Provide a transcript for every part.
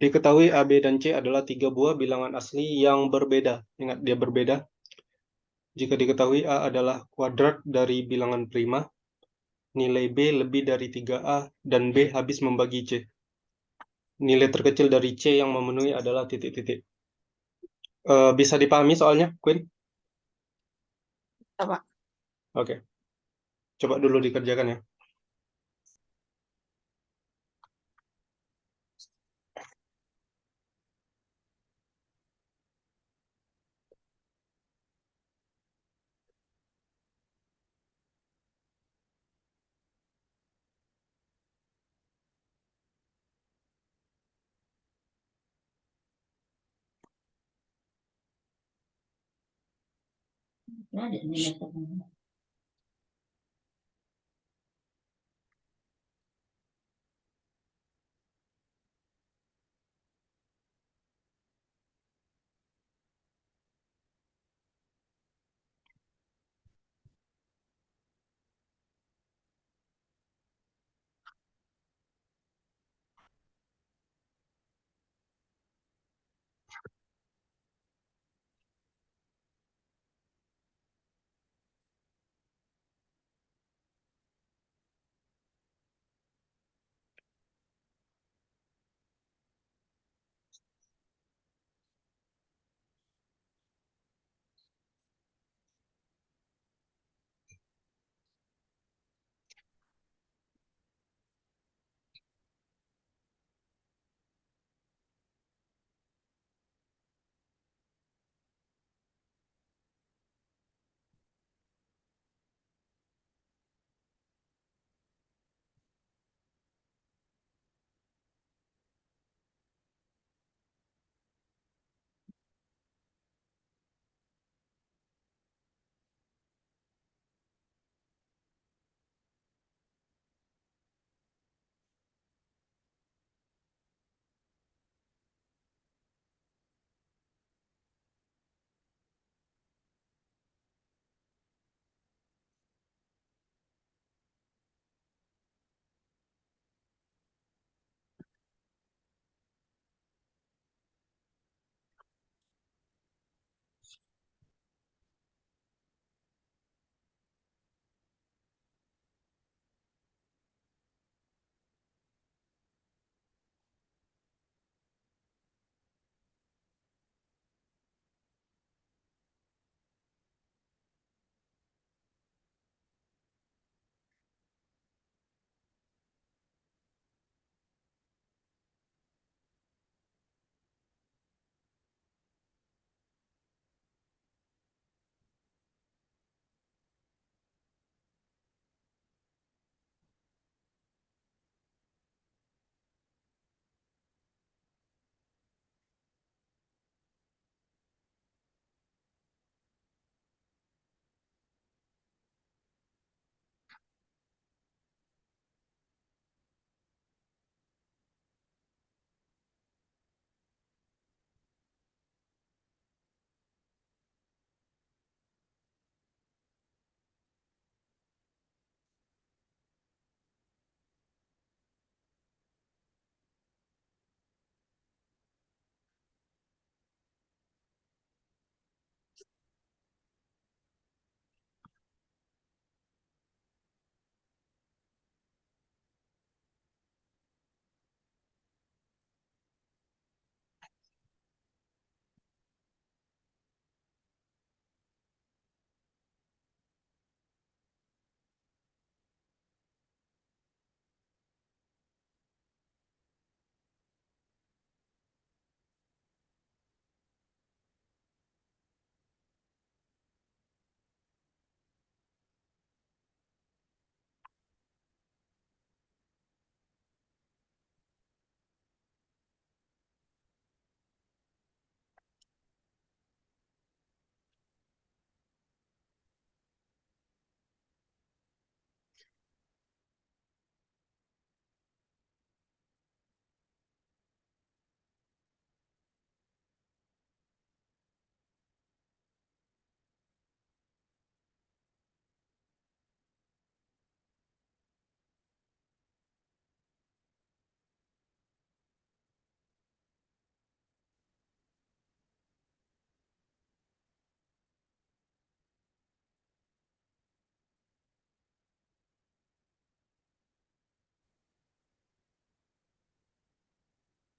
Diketahui A, B, dan C adalah tiga buah bilangan asli yang berbeda. Ingat, dia berbeda. Jika diketahui A adalah kuadrat dari bilangan prima, nilai B lebih dari 3A, dan B habis membagi C. Nilai terkecil dari C yang memenuhi adalah titik-titik. Bisa dipahami soalnya, Queen? Apa? Oke, coba dulu dikerjakan ya. Ada nilai tertentu.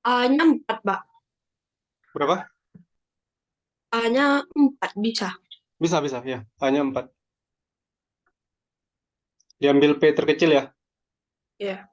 A-nya 4, Pak. Berapa? A-nya 4 bisa. Bisa, bisa, ya. Hanya 4. Diambil P terkecil ya. Ya.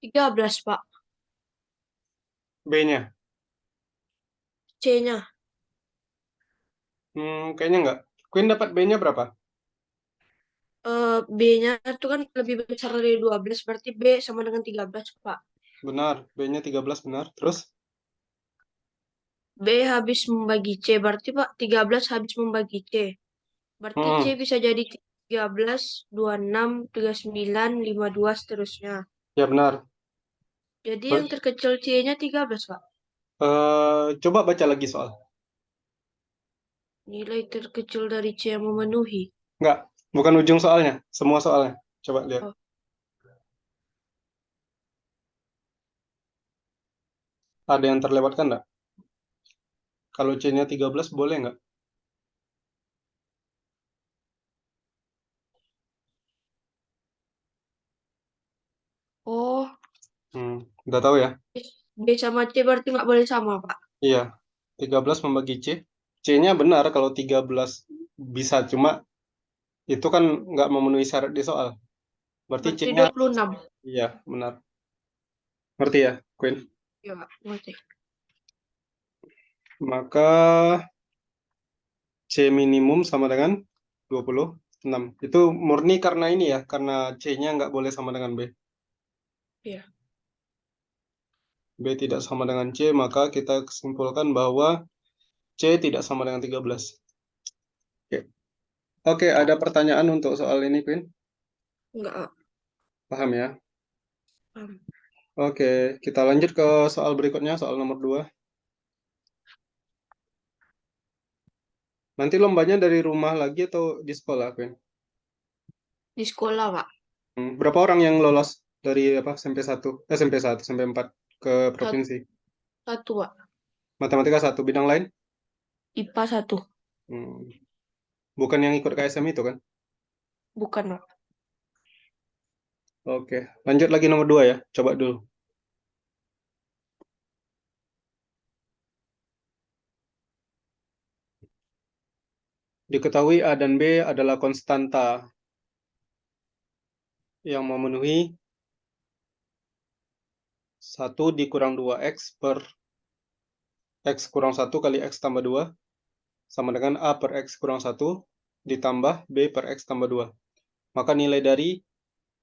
13, Pak. B-nya. C-nya. Kayaknya enggak. Queen dapat B-nya berapa? B-nya itu kan lebih besar dari 12, berarti B sama dengan 13, Pak. Benar. B-nya 13 benar. Terus? B habis membagi C, berarti Pak 13 habis membagi C. Berarti C Hmm, bisa jadi 13, 26, 39, 52 seterusnya. ya benar. Jadi yang Ber- terkecil C-nya 13, Pak. Coba baca lagi soal. Nilai terkecil dari C yang memenuhi. Enggak. Bukan ujung soalnya. Semua soalnya. Coba lihat. Oh, Ada yang terlewatkan enggak? Kalau C-nya 13 boleh nggak? oh, Udah tahu ya? B sama C berarti nggak boleh sama, Pak. Iya. 13 membagi C. C-nya benar kalau 13 bisa. Cuma itu kan nggak memenuhi syarat di soal. Berarti Berarti C-nya, 26. iya, benar. Ngerti ya, Queen? Ya, Pak. Ngerti. Maka C minimum sama dengan 26. Itu murni karena ini ya, karena C-nya nggak boleh sama dengan B. Iya. B tidak sama dengan C, maka kita kesimpulkan bahwa C tidak sama dengan 13. Oke, Oke, ada pertanyaan untuk soal ini, Queen? Enggak, Pak. Paham ya? Paham. Oke, kita lanjut ke soal berikutnya, soal nomor 2. Nanti lombanya dari rumah lagi atau di sekolah, Queen? Di sekolah, Pak. Berapa orang yang lolos dari apa SMP 1, SMP 1, sampai 4 ke Sat- provinsi? Satu, Pak. Matematika satu, bidang lain? IPA satu. Hmm, Bukan yang ikut KSM itu kan? Bukan, Pak. Oke, lanjut lagi nomor 2 ya. Coba dulu. Diketahui A dan B adalah konstanta yang memenuhi 1 dikurang 2x per x kurang 1 kali x tambah 2 sama dengan A per x kurang 1 ditambah B per x tambah 2. Maka nilai dari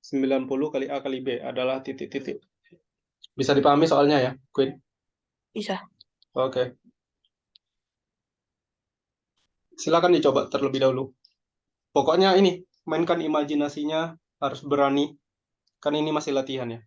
90 kali A kali B adalah titik-titik. Bisa dipahami soalnya ya, Queen? Bisa. Oke, silakan dicoba terlebih dahulu. Pokoknya ini, mainkan imajinasinya, harus berani, kan ini masih latihan ya.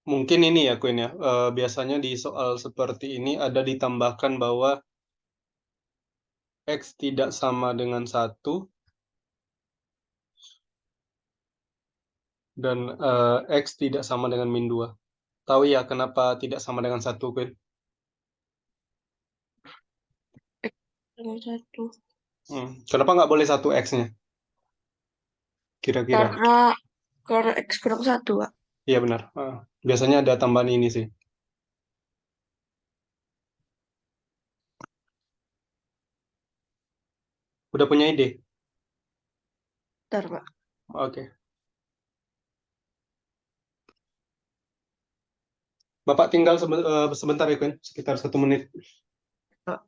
Mungkin ini ya Queen ya. Biasanya di soal seperti ini ada ditambahkan bahwa X tidak sama dengan satu dan X tidak sama dengan min 2. Tahu ya kenapa tidak sama dengan satu, Queen? Dengan satu. Kenapa nggak boleh satu X-nya? Kira-kira. Karena X kurang satu, Pak. Iya benar. Biasanya ada tambahan ini sih. Udah punya ide? Bentar, Pak. Oke. Bapak tinggal sebentar ya, Queen. Sekitar 1 menit. Pak.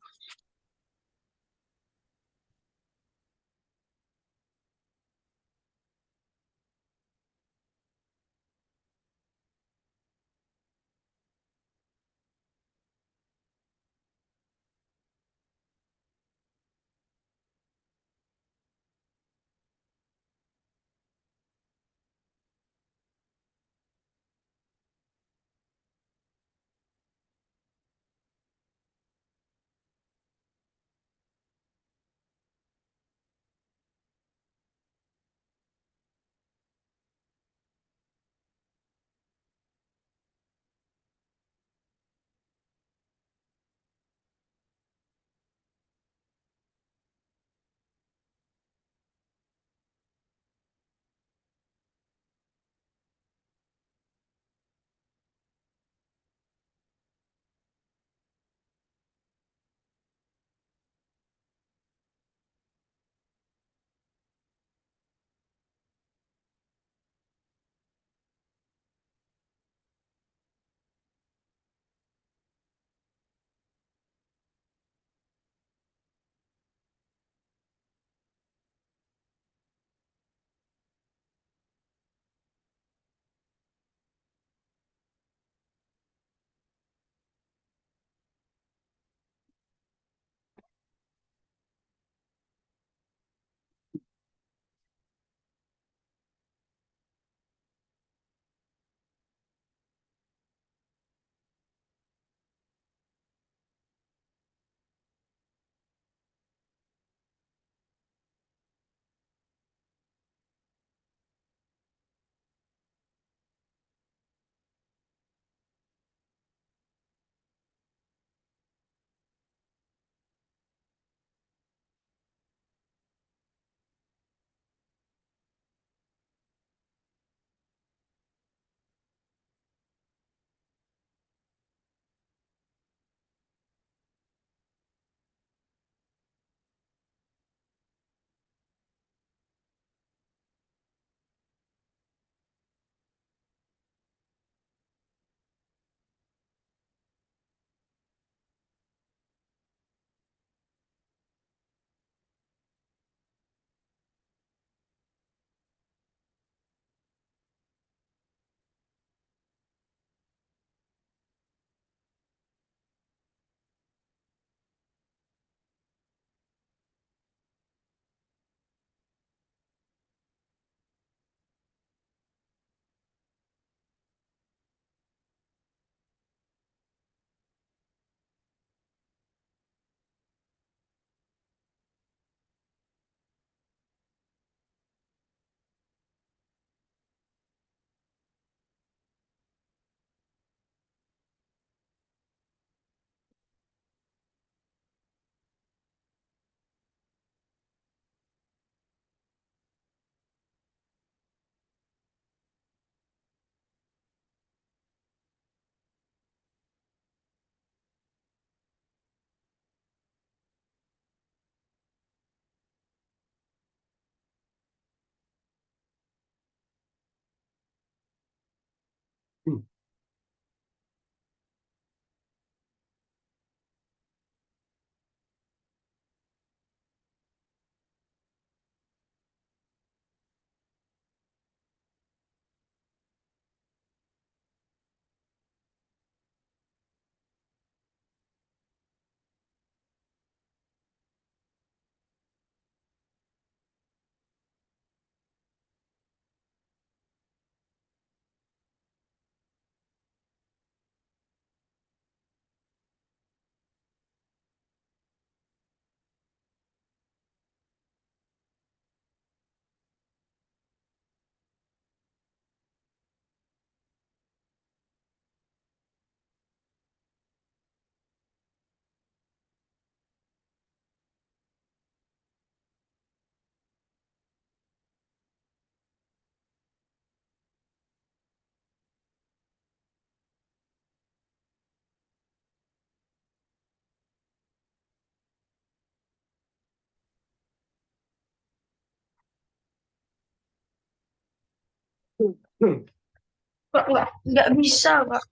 Pak, nggak bisa, Pak.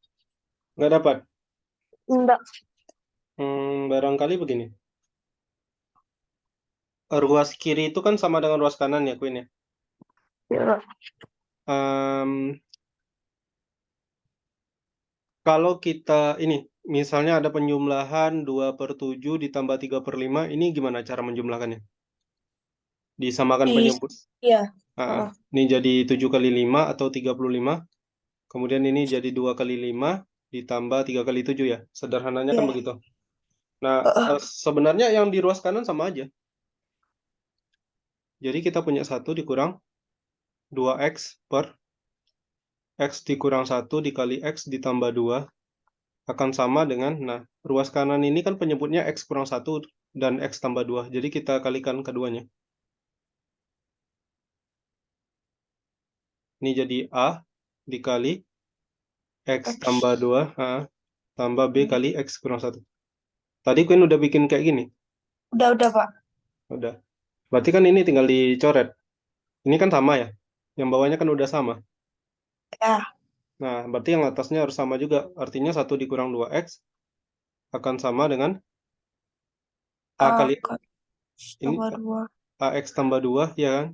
Nggak dapat. Enggak. Barangkali begini. Ruas kiri itu kan sama dengan ruas kanan ya, Queen ya. Ya, Em, kalau kita ini, misalnya ada penjumlahan 2/7 ditambah 3/5, ini gimana cara menjumlahkannya? Disamakan di, penyebut. ya. Ini jadi 7 kali 5 atau 35. Kemudian ini jadi 2 kali 5 ditambah 3 kali 7 ya. Sederhananya kan Ya. begitu. Nah, sebenarnya yang di ruas kanan sama aja. Jadi kita punya 1 dikurang 2x per x dikurang 1 dikali x ditambah 2 akan sama dengan, nah, ruas kanan ini kan penyebutnya x kurang 1 dan x tambah 2. Jadi kita kalikan keduanya. Ini jadi A dikali x tambah 2 tambah B kali x kurang 1. Tadi Queen udah bikin kayak gini. Udah, Pak. Udah. Berarti kan ini tinggal dicoret. Ini kan sama ya. Yang bawahnya kan udah sama. Ya. Nah, berarti yang atasnya harus sama juga. Artinya 1 dikurang 2x akan sama dengan A kali ini Tambah 2. AX tambah 2, ya kan?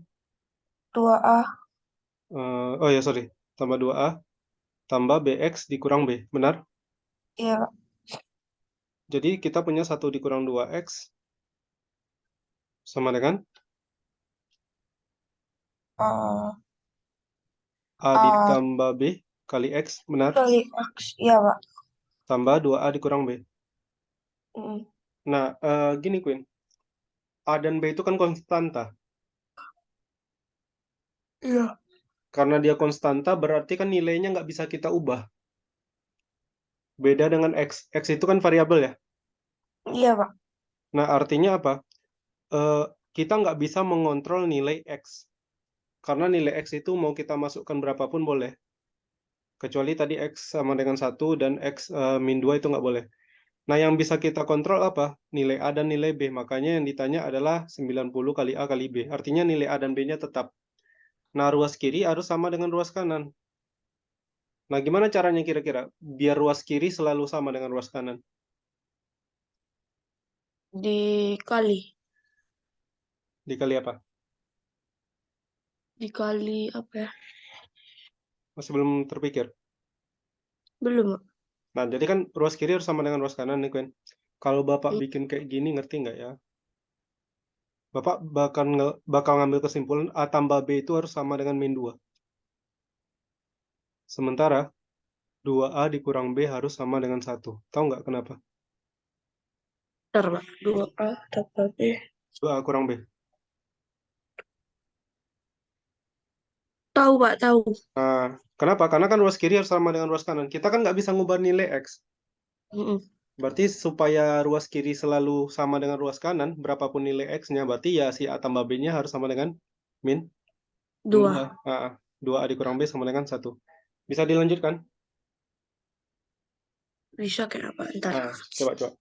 2A. Oh ya, sorry. Tambah 2A tambah BX dikurang B. Benar? Iya, Pak. Jadi kita punya 1 dikurang 2x sama dengan Eh, A A ditambah B kali X. Benar? kali X. Iya, Pak. Tambah 2A dikurang B. Mm. Nah, gini Queen. A dan B itu kan konstanta. Iya. Karena dia konstanta, berarti kan nilainya nggak bisa kita ubah. Beda dengan X. X itu kan variabel ya. Iya, Pak. Nah, artinya apa? Eh, kita nggak bisa mengontrol nilai X. Karena nilai X itu mau kita masukkan berapapun boleh. Kecuali tadi X sama dengan 1 dan X min 2 itu nggak boleh. Nah, yang bisa kita kontrol apa? Nilai A dan nilai B. Makanya yang ditanya adalah 90 kali A kali B. Artinya nilai A dan B-nya tetap. Nah, ruas kiri harus sama dengan ruas kanan. Nah, gimana caranya kira-kira? Biar ruas kiri selalu sama dengan ruas kanan. Dikali. Dikali apa? Dikali apa ya? Masih belum terpikir. Belum, Pak. Nah, jadi kan ruas kiri harus sama dengan ruas kanan nih, Quen. Kalau Bapak bikin kayak gini, ngerti nggak ya? Bapak bakal ngambil kesimpulan A tambah B itu harus sama dengan min 2. Sementara 2A dikurang B harus sama dengan 1. Tahu nggak kenapa? Bentar, Pak. 2A tambah B. 2A kurang B. Tahu, Pak. Tahu. Nah, kenapa? Karena kan ruas kiri harus sama dengan ruas kanan. Kita kan nggak bisa ngubah nilai X. Mm-mm. Berarti supaya ruas kiri selalu sama dengan ruas kanan, berapapun nilai X-nya, berarti ya si A tambah B-nya harus sama dengan min 2. 2. 2A dikurang B sama dengan 1. Bisa dilanjutkan? Bisa kayak apa? Ntar. Coba.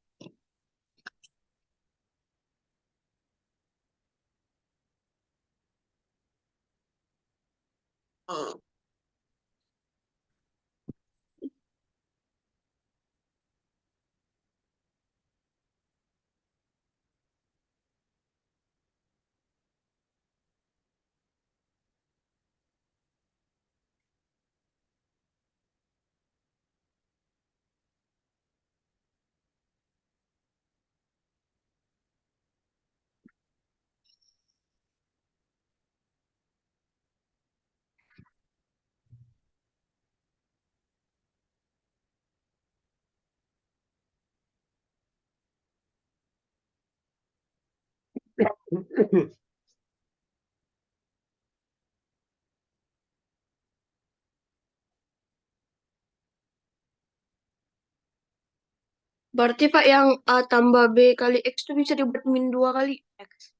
Berarti, Pak, yang A tambah B kali X itu bisa dibuat min 2 kali X.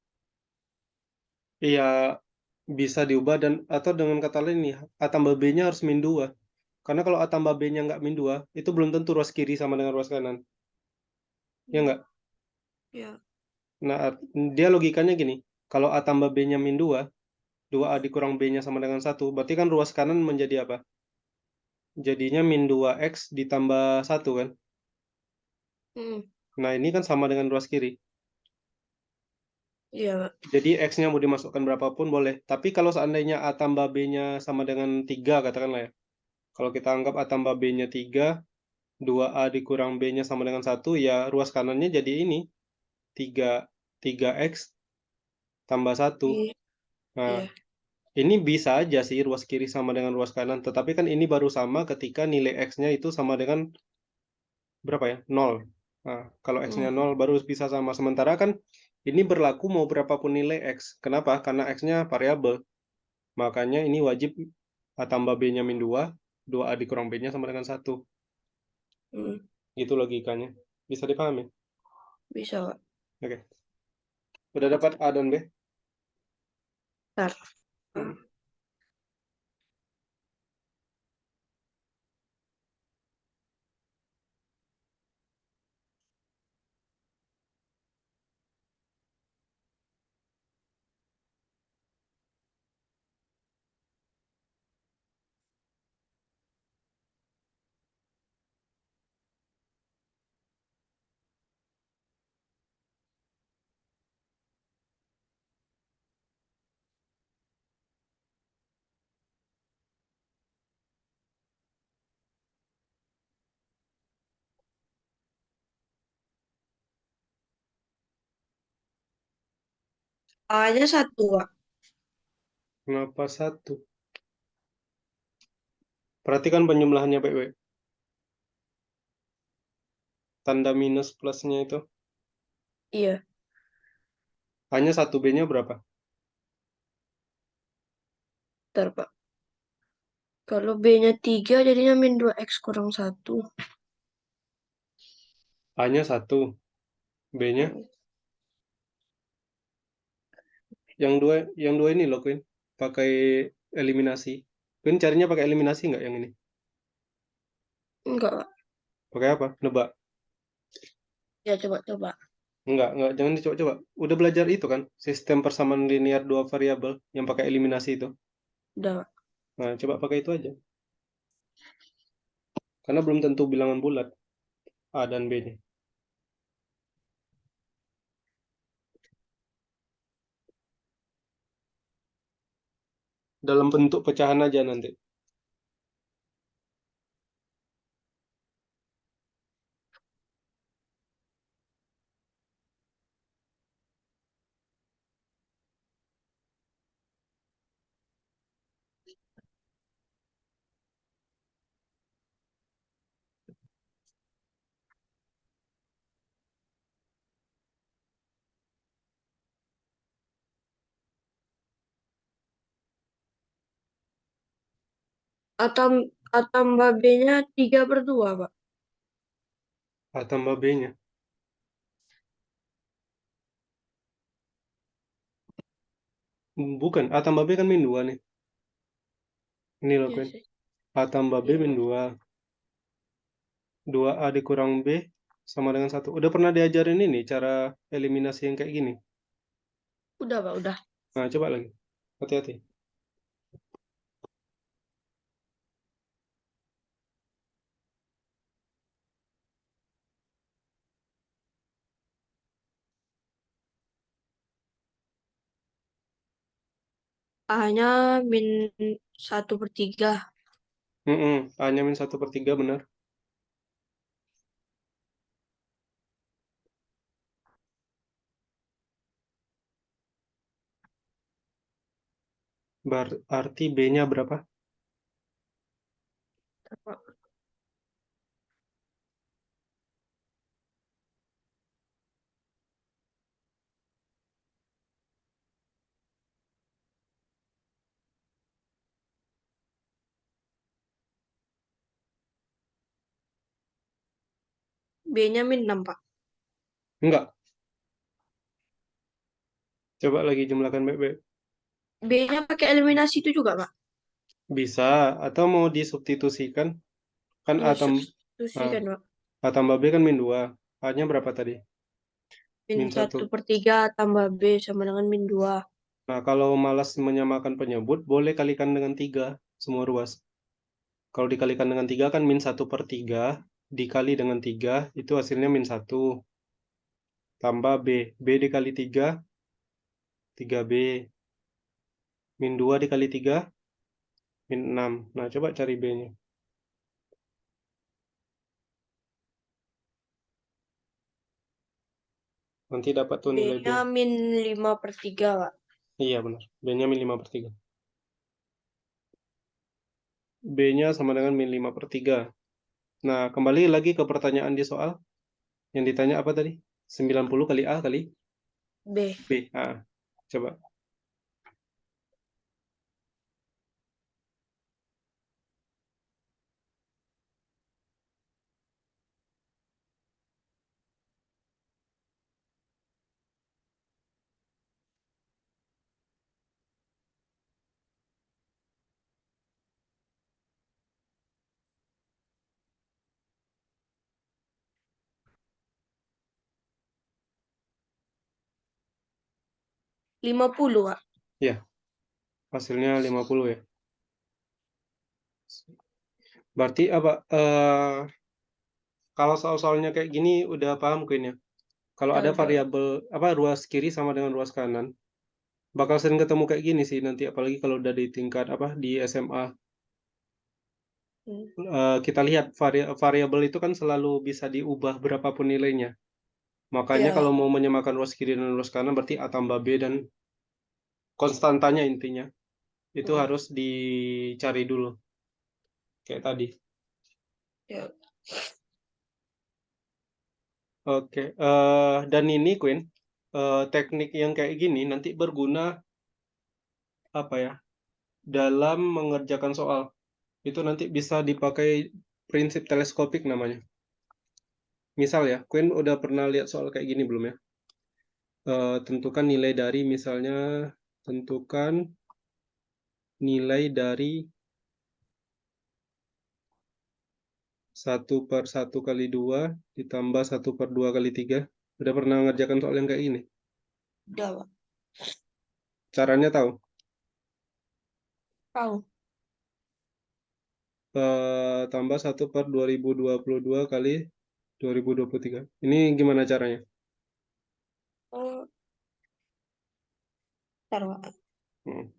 Iya, bisa diubah dan atau dengan kata lain nih, A tambah B-nya harus min 2. Karena kalau A tambah B-nya nggak min 2, itu belum tentu ruas kiri sama dengan ruas kanan. Ya nggak? Ya. Nah, dia logikanya gini, kalau A tambah B-nya min 2, 2A dikurang B-nya sama dengan 1. Berarti kan ruas kanan menjadi apa? Jadinya min 2X ditambah 1 kan? Hmm. Nah, ini kan sama dengan ruas kiri. Iya, Pak. Jadi X-nya mau dimasukkan berapapun boleh. Tapi kalau seandainya A tambah B-nya sama dengan 3, katakanlah ya. Kalau kita anggap A tambah B-nya 3, 2A dikurang B-nya sama dengan 1, ya ruas kanannya jadi ini. 3X tambah 1. Iya. Nah, Iya. ini bisa aja sih ruas kiri sama dengan ruas kanan. Tetapi kan ini baru sama ketika nilai X-nya itu sama dengan berapa ya? 0. Nah, kalau X-nya Hmm. 0 baru bisa sama. Sementara kan ini berlaku mau berapapun nilai X. Kenapa? Karena X-nya variabel. Makanya ini wajib A tambah B-nya min 2, 2A dikurang B-nya sama dengan 1. Hmm. Gitu logikanya. Bisa dipahami? Bisa, Pak. Oke. Udah dapat A dan B? Ntar. Hmm. A-nya 1, Pak. Kenapa 1? Perhatikan penjumlahannya baik-baik. Tanda minus plusnya itu. Iya. Hanya 1 B-nya berapa? Ntar, Pak. Kalau B-nya 3, jadinya min 2X kurang 1. A-nya 1. B-nya yang dua ini loh, Queen. Pakai eliminasi. Queen carinya pakai eliminasi nggak yang ini? Enggak, Pak. Pakai apa? Nebak. Ya, coba-coba. Enggak, jangan dicoba-coba. Udah belajar itu kan, sistem persamaan linear dua variabel yang pakai eliminasi itu. Udah, Pak. Nah, coba pakai itu aja. Karena belum tentu bilangan bulat A dan B-nya. Dalam bentuk pecahan aja nanti. Atau A tambah B-nya 3/2, Pak. A tambah B-nya. Bukan, A tambah B kan min 2 nih. Ini loh, Iya Queen. sih. A tambah B Iya, min Pak. 2. 2A dikurang B sama dengan 1. Udah pernah diajarin ini cara eliminasi yang kayak gini? Udah, Pak. Udah. Nah, coba lagi. Hati-hati. A-nya min 1/3. A-nya min 1/3 benar. Berarti B-nya berapa? B-nya min 6, Pak. Enggak. Coba lagi jumlahkan baik-baik. B-nya pakai eliminasi itu juga, Pak. Bisa, atau mau disubstitusikan? Kan Iya, substitusikan, Pak. A tambah B kan min 2. A-nya berapa tadi? Min Min 1. 1/3 tambah B sama dengan min 2. Nah, kalau malas menyamakan penyebut, boleh kalikan dengan 3 semua ruas. Kalau dikalikan dengan 3 kan min 1/3, dikali dengan 3, itu hasilnya min 1. Tambah B. B dikali 3, 3B. Min 2 dikali 3, min 6. Nah, coba cari B-nya. Nanti dapat tuh nilai B. B-nya min 5/3, Pak. Iya, benar. B-nya min 5/3. B-nya sama dengan min 5/3. Nah, kembali lagi ke pertanyaan di soal. Yang ditanya apa tadi? 90 kali A kali B. B. Ah, coba. 50, Pak. Ya, hasilnya 50 ya. Berarti apa? Kalau soal-soalnya kayak gini udah paham Queen ya. Kalau Ya ada udah. variabel apa ruas kiri sama dengan ruas kanan, bakal sering ketemu kayak gini sih nanti apalagi kalau udah di tingkat apa di SMA. Hmm. Kita lihat variabel itu kan selalu bisa diubah berapapun nilainya. Makanya Ya. kalau mau menyamakan ruas kiri dan ruas kanan berarti A tambah B dan konstantanya intinya. Itu Hmm. harus dicari dulu kayak tadi. Ya. Oke, dan ini Queen, teknik yang kayak gini nanti berguna apa ya dalam mengerjakan soal. Itu nanti bisa dipakai prinsip teleskopik namanya. Misal ya, Queen udah pernah lihat soal kayak gini belum ya? Tentukan nilai dari misalnya tentukan nilai dari 1/1 kali 2 ditambah 1/2 kali 3. Udah pernah ngerjakan soal yang kayak gini? Udah, Pak. Caranya tahu? Tahu. Tambah 1/2022 kali 2023. Ini gimana caranya? Oh, ntar, Pak. Hmm.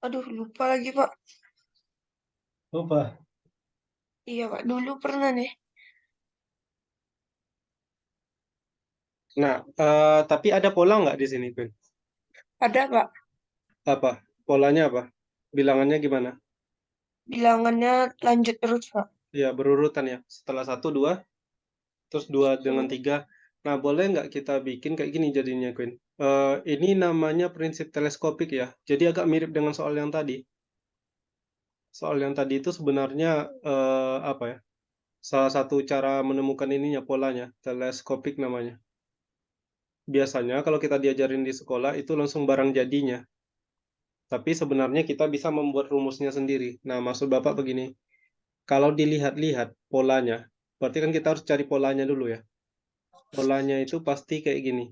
Aduh, lupa lagi, Pak. Lupa. Iya, Pak. Dulu pernah nih. Nah, tapi ada pola nggak di sini, Queen? Ada, Pak. Apa? Polanya apa? Bilangannya gimana? Bilangannya lanjut terus, Pak. Ya, berurutan ya. Setelah 1, 2, terus 2 dengan Hmm. 3. Nah, boleh nggak kita bikin kayak gini jadinya, Queen? Ini namanya prinsip teleskopik ya. Jadi agak mirip dengan soal yang tadi. Soal yang tadi itu sebenarnya apa ya? Salah satu cara menemukan ininya polanya, teleskopik namanya. Biasanya kalau kita diajarin di sekolah itu langsung barang jadinya. Tapi sebenarnya kita bisa membuat rumusnya sendiri. Nah, maksud Bapak begini, kalau dilihat-lihat polanya, berarti kan kita harus cari polanya dulu ya. Polanya itu pasti kayak gini.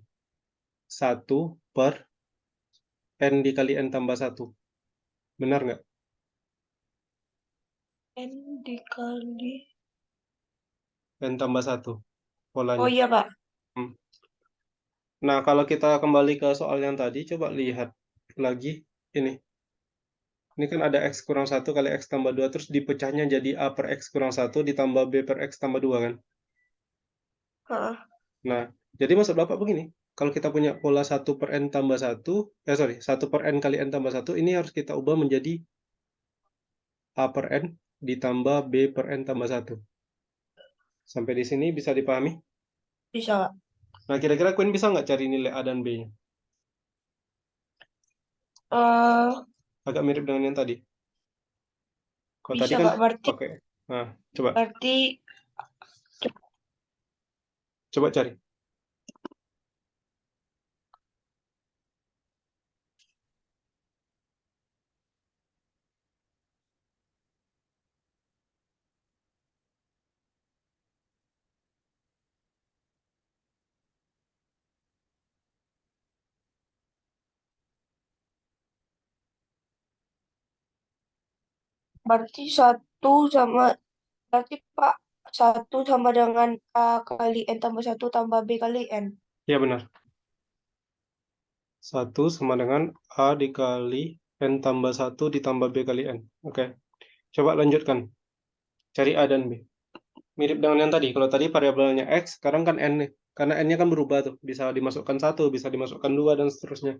1/n dikali n tambah 1. Benar nggak? N dikali. N tambah 1 Oh polanya. iya, Pak. Hmm. Nah, kalau kita kembali ke soal yang tadi, coba lihat lagi ini. Ini kan ada X kurang 1 kali X tambah 2, terus dipecahnya jadi A per X kurang 1 ditambah B per X tambah 2 kan? Heeh. Nah, jadi maksud Bapak begini, kalau kita punya pola 1/n tambah 1, sorry, 1/n kali n tambah 1, ini harus kita ubah menjadi A per n ditambah B per n tambah 1. Sampai di sini bisa dipahami? Bisa, Pak. Nah, kira-kira Queen bisa nggak cari nilai A dan B-nya? Eh, Agak mirip dengan yang tadi. Kalau tadi bisa, kan Pak. Berarti pakai, nah, coba, berarti coba cari. Berarti berarti Pak, 1 sama dengan A kali N tambah 1 tambah B kali N. Ya benar. 1 sama dengan A dikali N tambah 1 ditambah B kali N. Oke. Coba lanjutkan. Cari A dan B. Mirip dengan yang tadi. Kalau tadi variabelnya X, sekarang kan N nih. Karena N-nya kan berubah tuh. Bisa dimasukkan 1, bisa dimasukkan 2, dan seterusnya.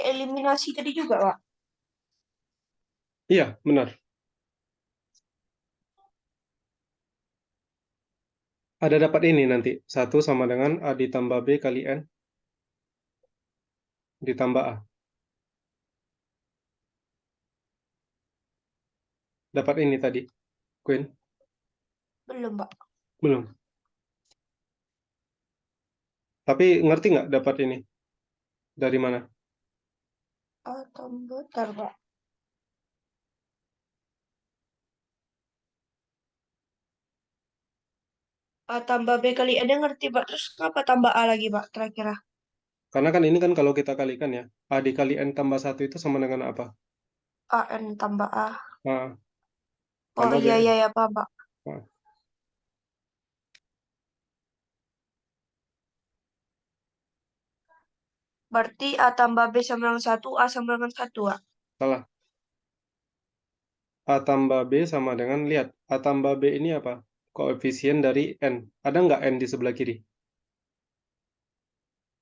Eliminasi tadi juga, Pak. Iya, benar. Ada dapat ini nanti. 1 sama dengan A ditambah B kali N ditambah A. Dapat ini tadi, Queen? Belum, Pak. Belum. Tapi ngerti nggak dapat ini? Dari mana? A tambah, bentar, Pak. A tambah B kali N ngerti, Pak. Terus kenapa tambah A lagi, Pak, terakhir? Karena kan ini kan kalau kita kalikan ya, A dikali N tambah 1 itu sama dengan apa? A N tambah A. Nah, Oh tambah B. iya, iya, ya, Pak, Pak. Nah, Berarti A tambah B sama dengan 1, A sama dengan 1, Pak. salah. A tambah B sama dengan, lihat, A tambah B ini apa? Koefisien dari N. Ada nggak N di sebelah kiri?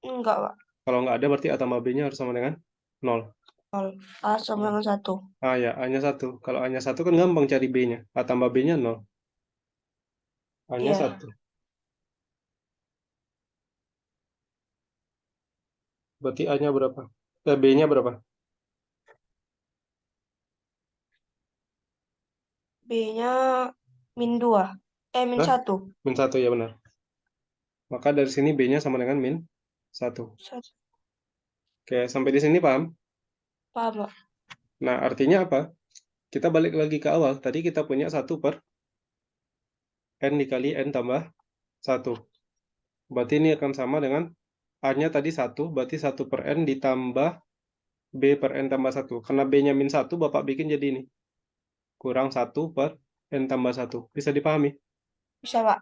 Enggak, Pak. Kalau nggak ada, berarti A tambah B-nya harus sama dengan 0. 0. A sama dengan 1. Ah ya, A-nya 1. Kalau A-nya 1 kan gampang cari B-nya. A tambah B-nya 0. A-nya Iya. 1. Berarti A-nya berapa? B-nya berapa? B-nya min 2. Min Hah? 1. Min 1, ya benar. Maka dari sini B-nya sama dengan min 1. 1. Oke, sampai di sini paham? Paham, Pak? Nah, artinya apa? Kita balik lagi ke awal. Tadi kita punya 1 per N dikali N tambah 1. Berarti ini akan sama dengan A-nya tadi 1, berarti 1 per N ditambah B per N tambah 1. Karena B-nya min 1, Bapak bikin jadi ini. Kurang 1 per N tambah 1. Bisa dipahami? Bisa, Pak.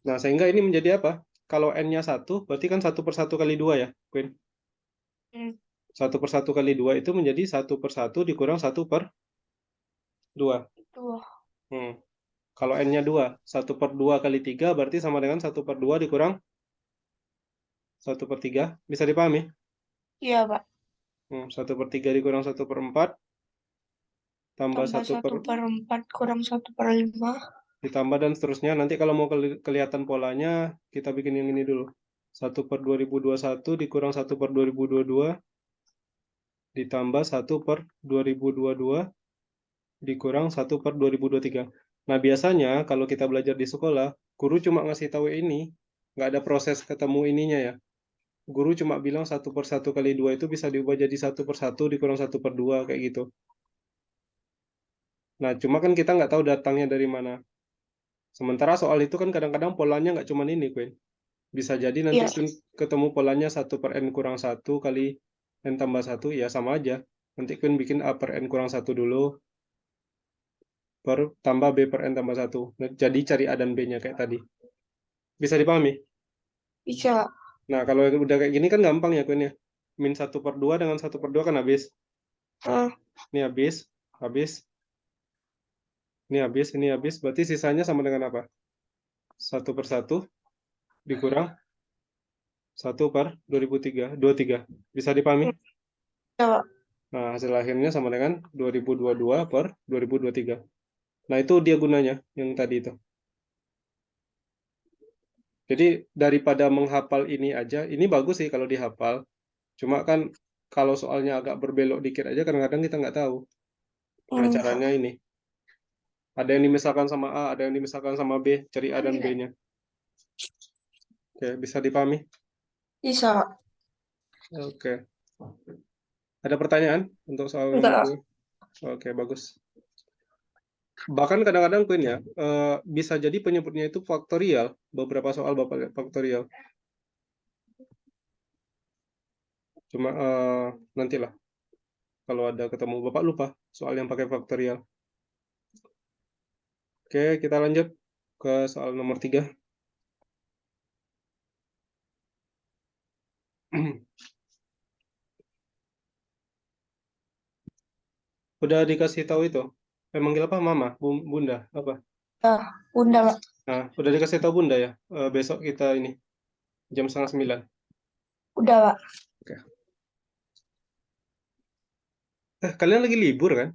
Nah, sehingga ini menjadi apa? Kalau N-nya 1, berarti kan 1 per 1 kali 2 ya, Queen? Hmm. 1 per 1 kali 2 itu menjadi 1 per 1 dikurang 1 per 2. 2. Hmm. Kalau N-nya 2, 1 per 2 kali 3 berarti sama dengan 1 per 2 dikurang 1 per 3. Bisa dipahami? Iya, Pak. 1 per 3 dikurang 1 per 4 tambah Tambah 1 per 1 per 4 kurang 1 per 5. ditambah dan seterusnya. Nanti kalau mau kelihatan polanya, kita bikin yang ini dulu. 1 per 2021 dikurang 1 per 2022 ditambah 1 per 2022 dikurang 1 per 2023. Nah, biasanya kalau kita belajar di sekolah, guru cuma ngasih tahu ini, nggak ada proses ketemu ininya ya. Guru cuma bilang 1 per 1 kali 2 itu bisa diubah jadi 1 per 1 dikurang 1 per 2, kayak gitu. Nah, cuma kan kita nggak tahu datangnya dari mana. Sementara soal itu kan kadang-kadang polanya nggak cuma ini, Queen. Bisa jadi nanti Iya. ketemu polanya 1 per N kurang 1 kali N tambah 1, ya sama aja. Nanti Queen bikin A per N kurang 1 dulu, per tambah B per N tambah 1. Nah, jadi cari A dan B-nya kayak tadi. Bisa dipahami? Bisa. Nah, kalau udah kayak gini kan gampang ya, Queen ya. Min 1 per 2 dengan 1 per 2 kan habis. Ah, Ini habis, habis, ini habis. Berarti sisanya sama dengan apa? 1 per 1 dikurang 1 per 2003, 23. Bisa dipahami? bisa, Pak. Nah, hasil akhirnya sama dengan 2022 per 2023. Nah, itu dia gunanya yang tadi itu. Jadi daripada menghafal ini aja, ini bagus sih kalau dihafal. Cuma kan kalau soalnya agak berbelok dikit aja, kadang-kadang kita nggak tahu. Nah, caranya ini. Ada yang dimisalkan sama A, ada yang dimisalkan sama B, cari A dan B-nya. Oke, bisa dipahami? Bisa. Oke. Ada pertanyaan untuk soal nomor Enggak. 2? Oke, bagus. Bahkan kadang-kadang Queen ya, bisa jadi penyebutnya itu faktorial. Beberapa soal Bapak lihat faktorial. Cuma nantilah kalau ada ketemu Bapak lupa soal yang pakai faktorial. Oke, kita lanjut ke soal nomor 3. Udah dikasih tahu itu. Manggil apa? Mama, Bunda, apa? Ah, Bunda, Pak. Nah, udah dikasih tahu Bunda ya. Besok kita ini jam 8:30. Udah, Pak. Oke. Kalian lagi libur kan?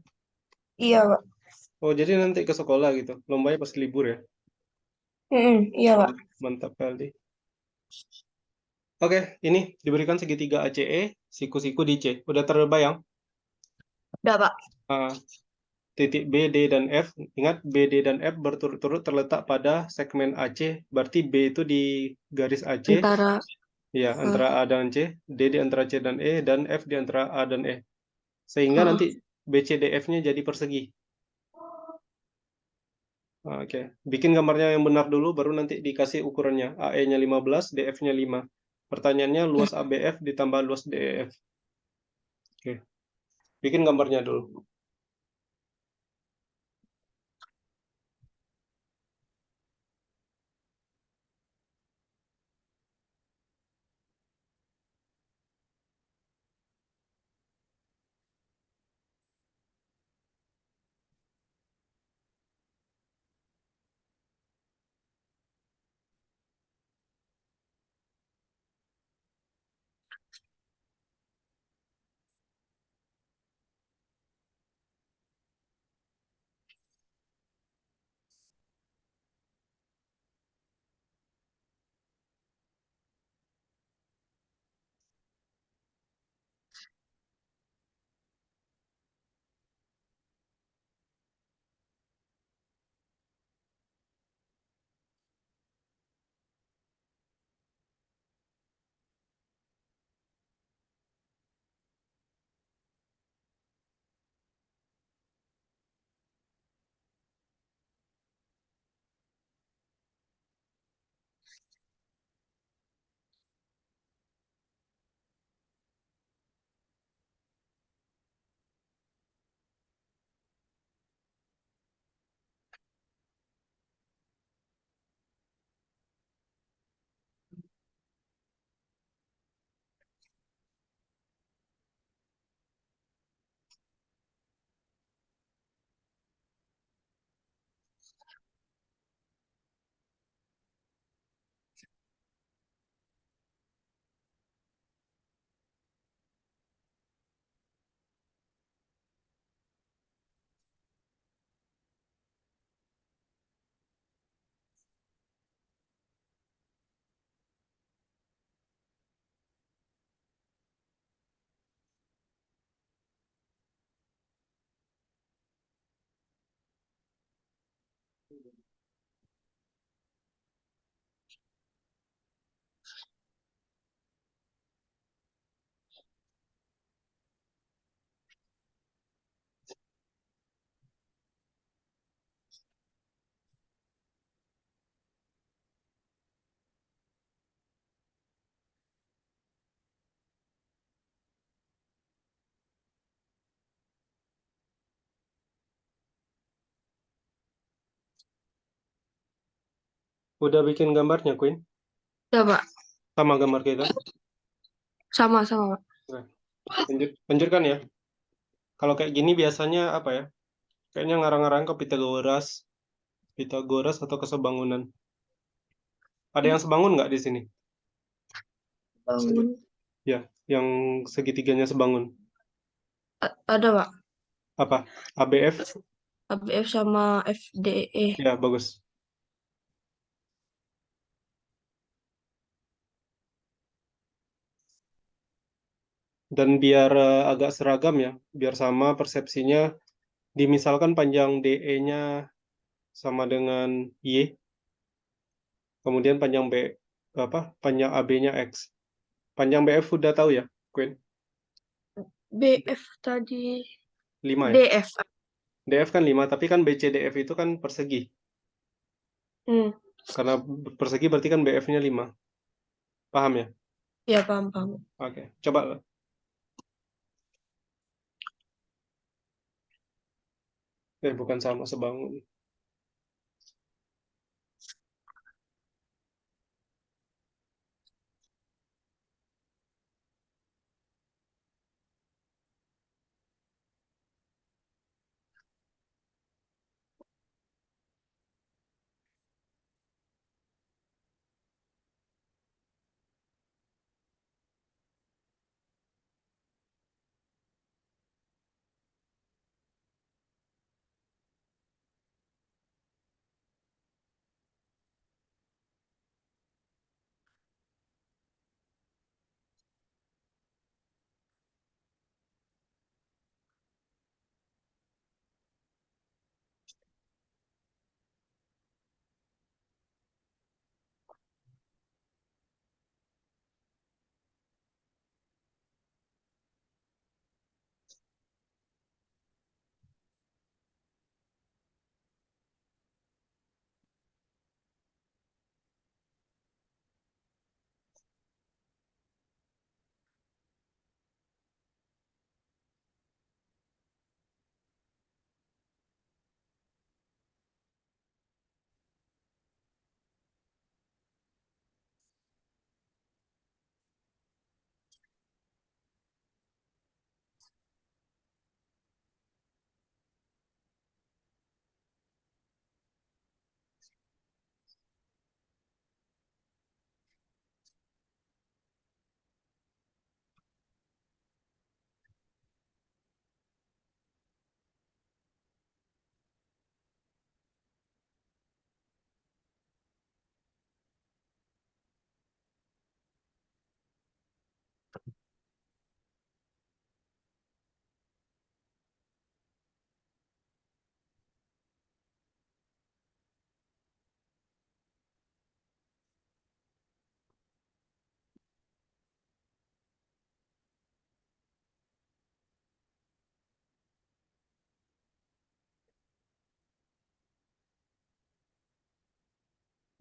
Iya, Pak. Oh, jadi nanti ke sekolah gitu. Lombanya pas libur ya. Iya, Pak. Mantap kali. Oke, ini diberikan segitiga ACE, siku-siku di C. Udah terbayang? Udah, Pak. Ah, titik B, D, dan F. Ingat, B, D, dan F berturut-turut terletak pada segmen AC. Berarti B itu di garis AC, Antara ya, antara A dan C. D di antara C dan E, dan F di antara A dan E. Sehingga nanti B, C, D, F-nya jadi persegi. Oke, bikin gambarnya yang benar dulu, baru nanti dikasih ukurannya. AE-nya 15, DF-nya 5. Pertanyaannya, luas ABF ditambah luas DEF. Oke, bikin gambarnya dulu. Udah bikin gambarnya, Queen? udah, Pak. Sama gambar kita. Sama-sama, Pak. Nah, lanjutkan ya. Kalau kayak gini biasanya apa ya? Kayaknya ngarang-ngarang ke Pythagoras, Pythagoras atau ke sebangunan. Ada yang sebangun nggak di sini? Bangun. Ya, yang segitiganya sebangun. Ada, Pak. Apa? ABF? ABF sama FDE. Ya, bagus. Dan biar agak seragam ya, biar sama persepsinya, dimisalkan panjang DE-nya sama dengan Y, kemudian panjang panjang AB-nya X. Panjang BF udah tahu ya, Queen? BF tadi 5 ya. DF. DF kan 5, tapi kan BCDF itu kan persegi. Hmm, Karena persegi berarti kan BF-nya 5. Paham ya? ya paham paham. Oke, coba. Bukan sama sebangun.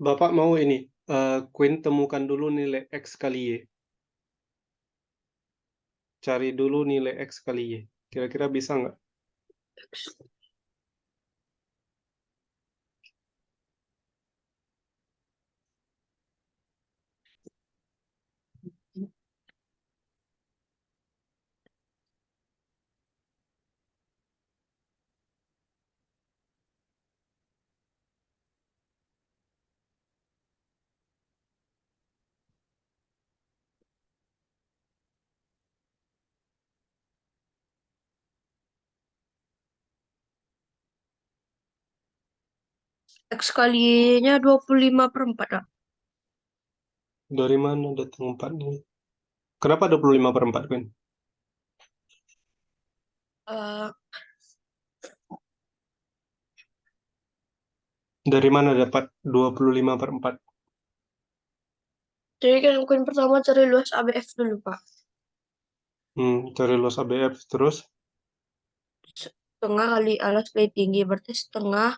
Bapak mau ini, Queen temukan dulu nilai X kali Y. Cari dulu nilai X kali Y. Kira-kira bisa nggak? X kalinya 25/4 Kak. Dari mana datang 4 nih? Kenapa 25/4, Queen? Eh, Dari mana dapat 25/4? jadi kan mungkin pertama cari luas ABF dulu Pak. Cari luas ABF. Terus, Setengah kali alas kali tinggi berarti setengah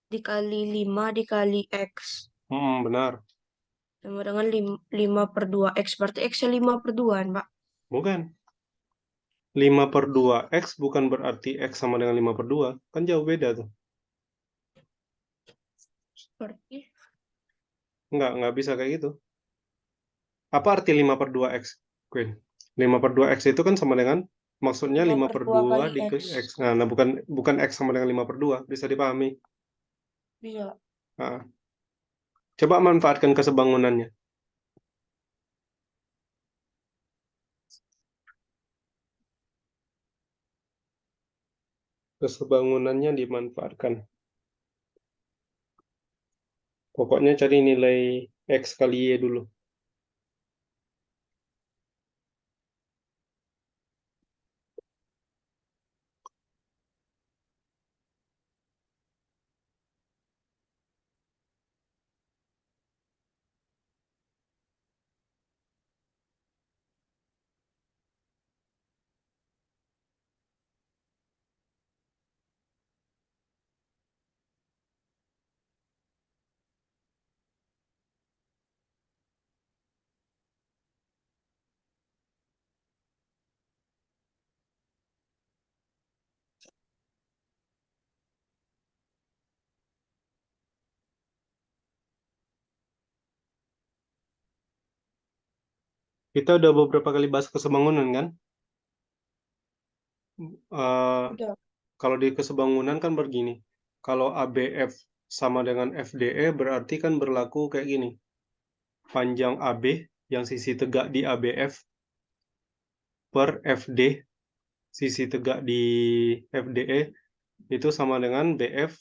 dikali 5 dikali X. benar. Sama dengan 5/2 X. Berarti X-nya 5/2 Pak. Bukan. 5/2 X bukan berarti X sama dengan 5/2. Kan jauh beda tuh. Berarti Nggak bisa kayak gitu. Apa arti 5/2 X, Queen? 5/2 X itu kan sama dengan, maksudnya lima 5 per per dua 2 kali X. dikali X. Nah, bukan X sama dengan 5/2. Bisa dipahami. Bisa. Nah, coba manfaatkan kesebangunannya. Kesebangunannya dimanfaatkan. Pokoknya cari nilai X kali Y dulu. Kita udah beberapa kali bahas kesebangunan kan? Udah. Kalau di kesebangunan kan begini. Kalau ABF sama dengan FDE berarti kan berlaku kayak gini. Panjang AB yang sisi tegak di ABF per FD sisi tegak di FDE itu sama dengan BF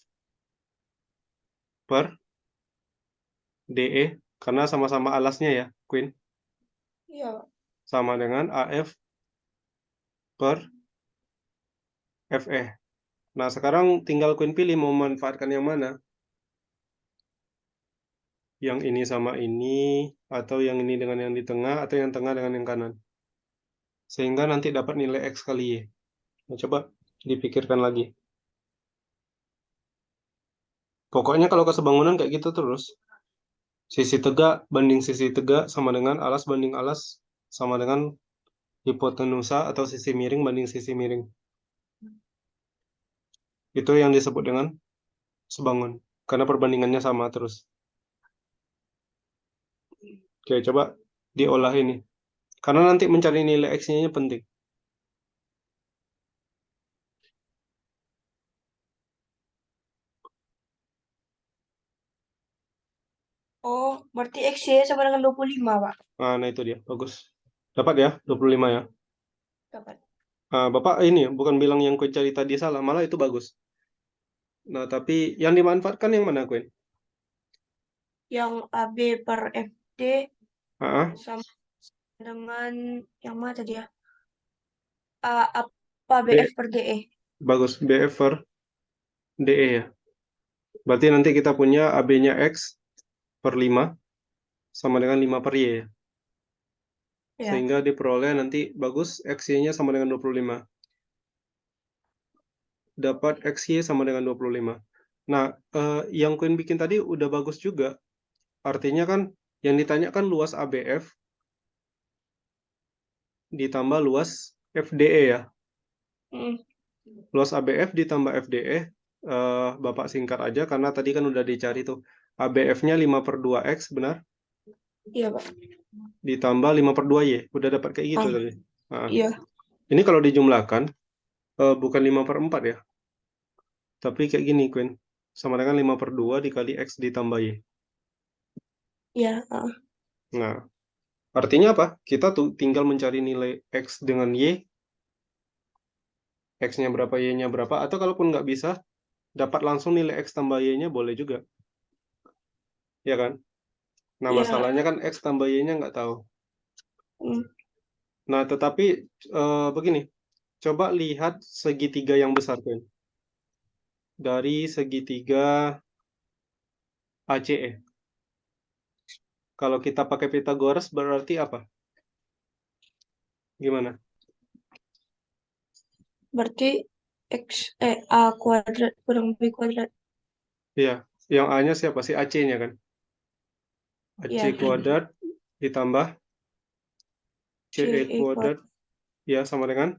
per DE karena sama-sama alasnya ya, Queen. Iya. Sama dengan AF per FE. Nah, sekarang tinggal Queen pilih mau memanfaatkan yang mana. Yang ini sama ini, atau yang ini dengan yang di tengah, atau yang tengah dengan yang kanan. Sehingga nanti dapat nilai X kali Y. Nah, coba dipikirkan lagi. Pokoknya kalau kesebangunan kayak gitu terus. Sisi tegak banding sisi tegak sama dengan alas banding alas sama dengan hipotenusa atau sisi miring banding sisi miring. Itu yang disebut dengan sebangun. Karena perbandingannya sama terus. Oke, coba diolah ini. Karena nanti mencari nilai X-nya penting. Oh, berarti X-nya sama dengan 25, Pak. Nah, itu dia. Bagus. Dapat ya, 25 ya. Dapat. Bapak ini bukan bilang yang Queen cari tadi salah, malah itu bagus. Nah, tapi yang dimanfaatkan yang mana, Queen? Yang AB per FD Ah, sama dengan yang mana tadi ya? Apa B, BF per DE? bagus. BF per DE ya. Berarti nanti kita punya AB-nya X per 5 sama dengan 5 per Y ya. Ya. Sehingga diperoleh nanti bagus XY-nya sama dengan 25. Dapat XY sama dengan 25. Nah, yang Queen bikin tadi udah bagus juga. Artinya kan yang ditanyakan luas ABF ditambah luas FDE ya. Mm. Luas ABF ditambah FDE, Bapak singkat aja karena tadi kan udah dicari tuh. ABF-nya 5 per 2X, benar? Iya, Pak. Ditambah 5 per 2Y. Udah dapat kayak gitu Ah, tadi. Nah, iya. ini kalau dijumlahkan, bukan 5 per 4 ya. Tapi kayak gini, Queen. Sama dengan 5 per 2 dikali X ditambah Y. Iya. Nah, artinya apa? Kita tuh tinggal mencari nilai X dengan Y, X-nya berapa, Y-nya berapa, atau kalaupun nggak bisa, dapat langsung nilai X tambah Y-nya boleh juga. Ya kan? Nah, Iya. masalahnya kan X tambah Y-nya nggak tahu. Mm. Nah, tetapi begini, coba lihat segitiga yang besar, Queen. Dari segitiga ACE. Kalau kita pakai Pythagoras berarti apa? Gimana? Berarti A kuadrat kurang B kuadrat. Iya, yang A-nya siapa sih? AC-nya kan? AC Iya. kuadrat ditambah CE CE kuadrat, kuadrat. ya sama dengan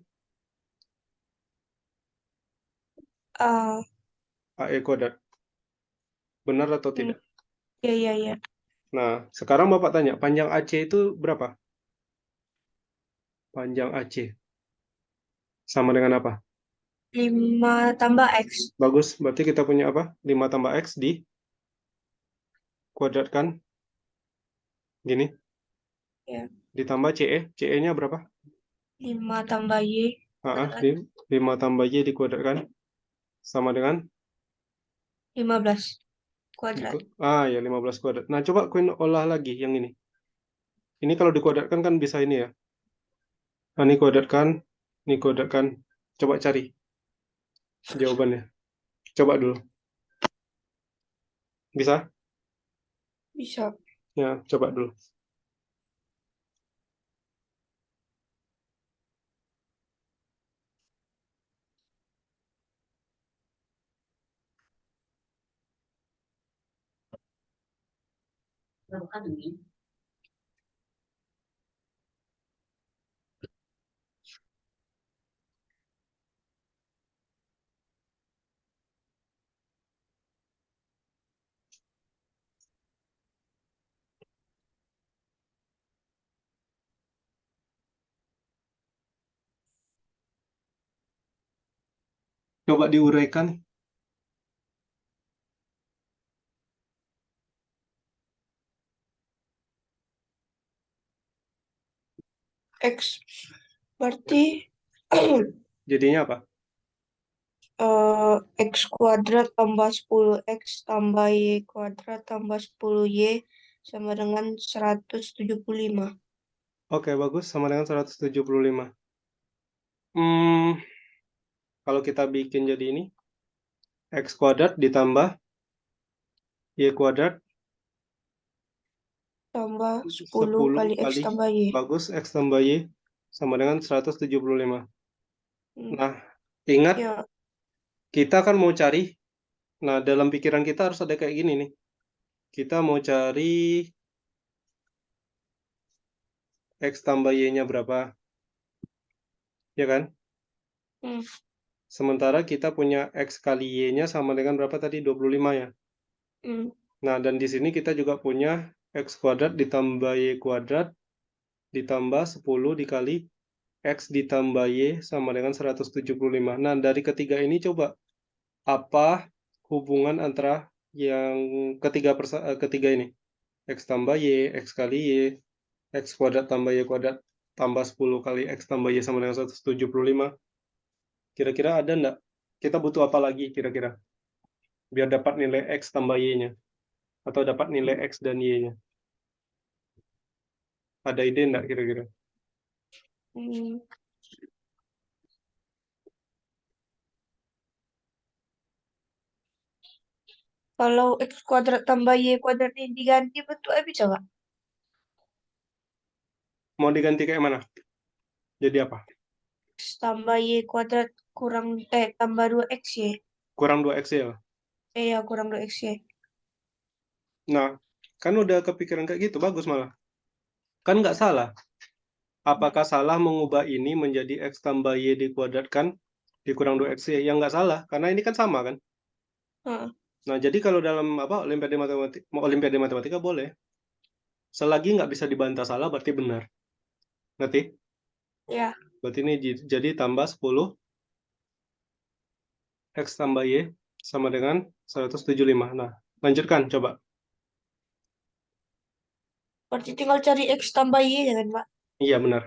A. AE kuadrat. Benar atau Mm. tidak? Iya, iya, iya. Nah, sekarang Bapak tanya, panjang AC itu berapa? Panjang AC. Sama dengan apa? 5 tambah X. Bagus, berarti kita punya apa? 5 tambah X dikuadratkan, gini. Ya. Ditambah CE. CE-nya berapa? 5 tambah Y kuadrat. 5 tambah Y dikuadratkan. sama dengan 15 kuadrat. ya 15 kuadrat. Nah, coba Queen olah lagi yang ini. Ini kalau dikuadratkan kan bisa ini ya. Nah, ini kuadratkan, ini kuadratkan. Coba cari jawabannya. Coba dulu. Bisa? Bisa. Ya, coba dulu. Coba diuraikan. X berarti Jadinya apa? X kuadrat tambah 10X tambah Y kuadrat tambah 10Y sama dengan 175. Oke, bagus. Sama dengan 175. Hmm, kalau kita bikin jadi ini, X kuadrat ditambah Y kuadrat Tambah 10 10 kali X kali, tambah Y. bagus, X tambah Y sama dengan 175. Hmm. Nah, ingat, Ya, kita kan mau cari, nah dalam pikiran kita harus ada kayak gini nih. Kita mau cari X tambah Y-nya berapa, ya kan? hmm. Sementara kita punya X kali Y-nya sama dengan berapa tadi? 25 ya. Hmm. Nah, dan di sini kita juga punya X kuadrat ditambah Y kuadrat ditambah 10 dikali X ditambah Y sama dengan 175. Nah, dari ketiga ini coba apa hubungan antara yang ketiga ini? X tambah Y, X kali Y, X kuadrat tambah Y kuadrat tambah 10 kali X tambah Y sama dengan 175. Kira-kira ada enggak? Kita butuh apa lagi kira-kira? Biar dapat nilai X tambah Y-nya. Atau dapat nilai X dan Y-nya. Ada ide enggak kira-kira? Hmm. Kalau X kuadrat tambah Y kuadrat ini diganti bentuknya bisa nggak? Mau diganti kayak mana? Jadi apa? X tambah Y kuadrat kurang tambah 2X Y. Kurang 2X ya? Ya kurang 2X Y. Nah, kan udah kepikiran kayak gitu, bagus malah. Kan nggak salah. Apakah salah mengubah ini menjadi X tambah Y dikuadratkan dikurang 2X Y? Yang nggak salah, karena ini kan sama kan? Heeh. Nah, jadi kalau dalam apa Olimpiade Matematika boleh. Selagi nggak bisa dibantah salah, berarti benar. Ngerti? Ya, Berarti ini jadi tambah 10 X tambah Y sama dengan 175. Nah, lanjutkan coba. berarti tinggal cari X tambah Y ya kan, Pak? Iya, benar.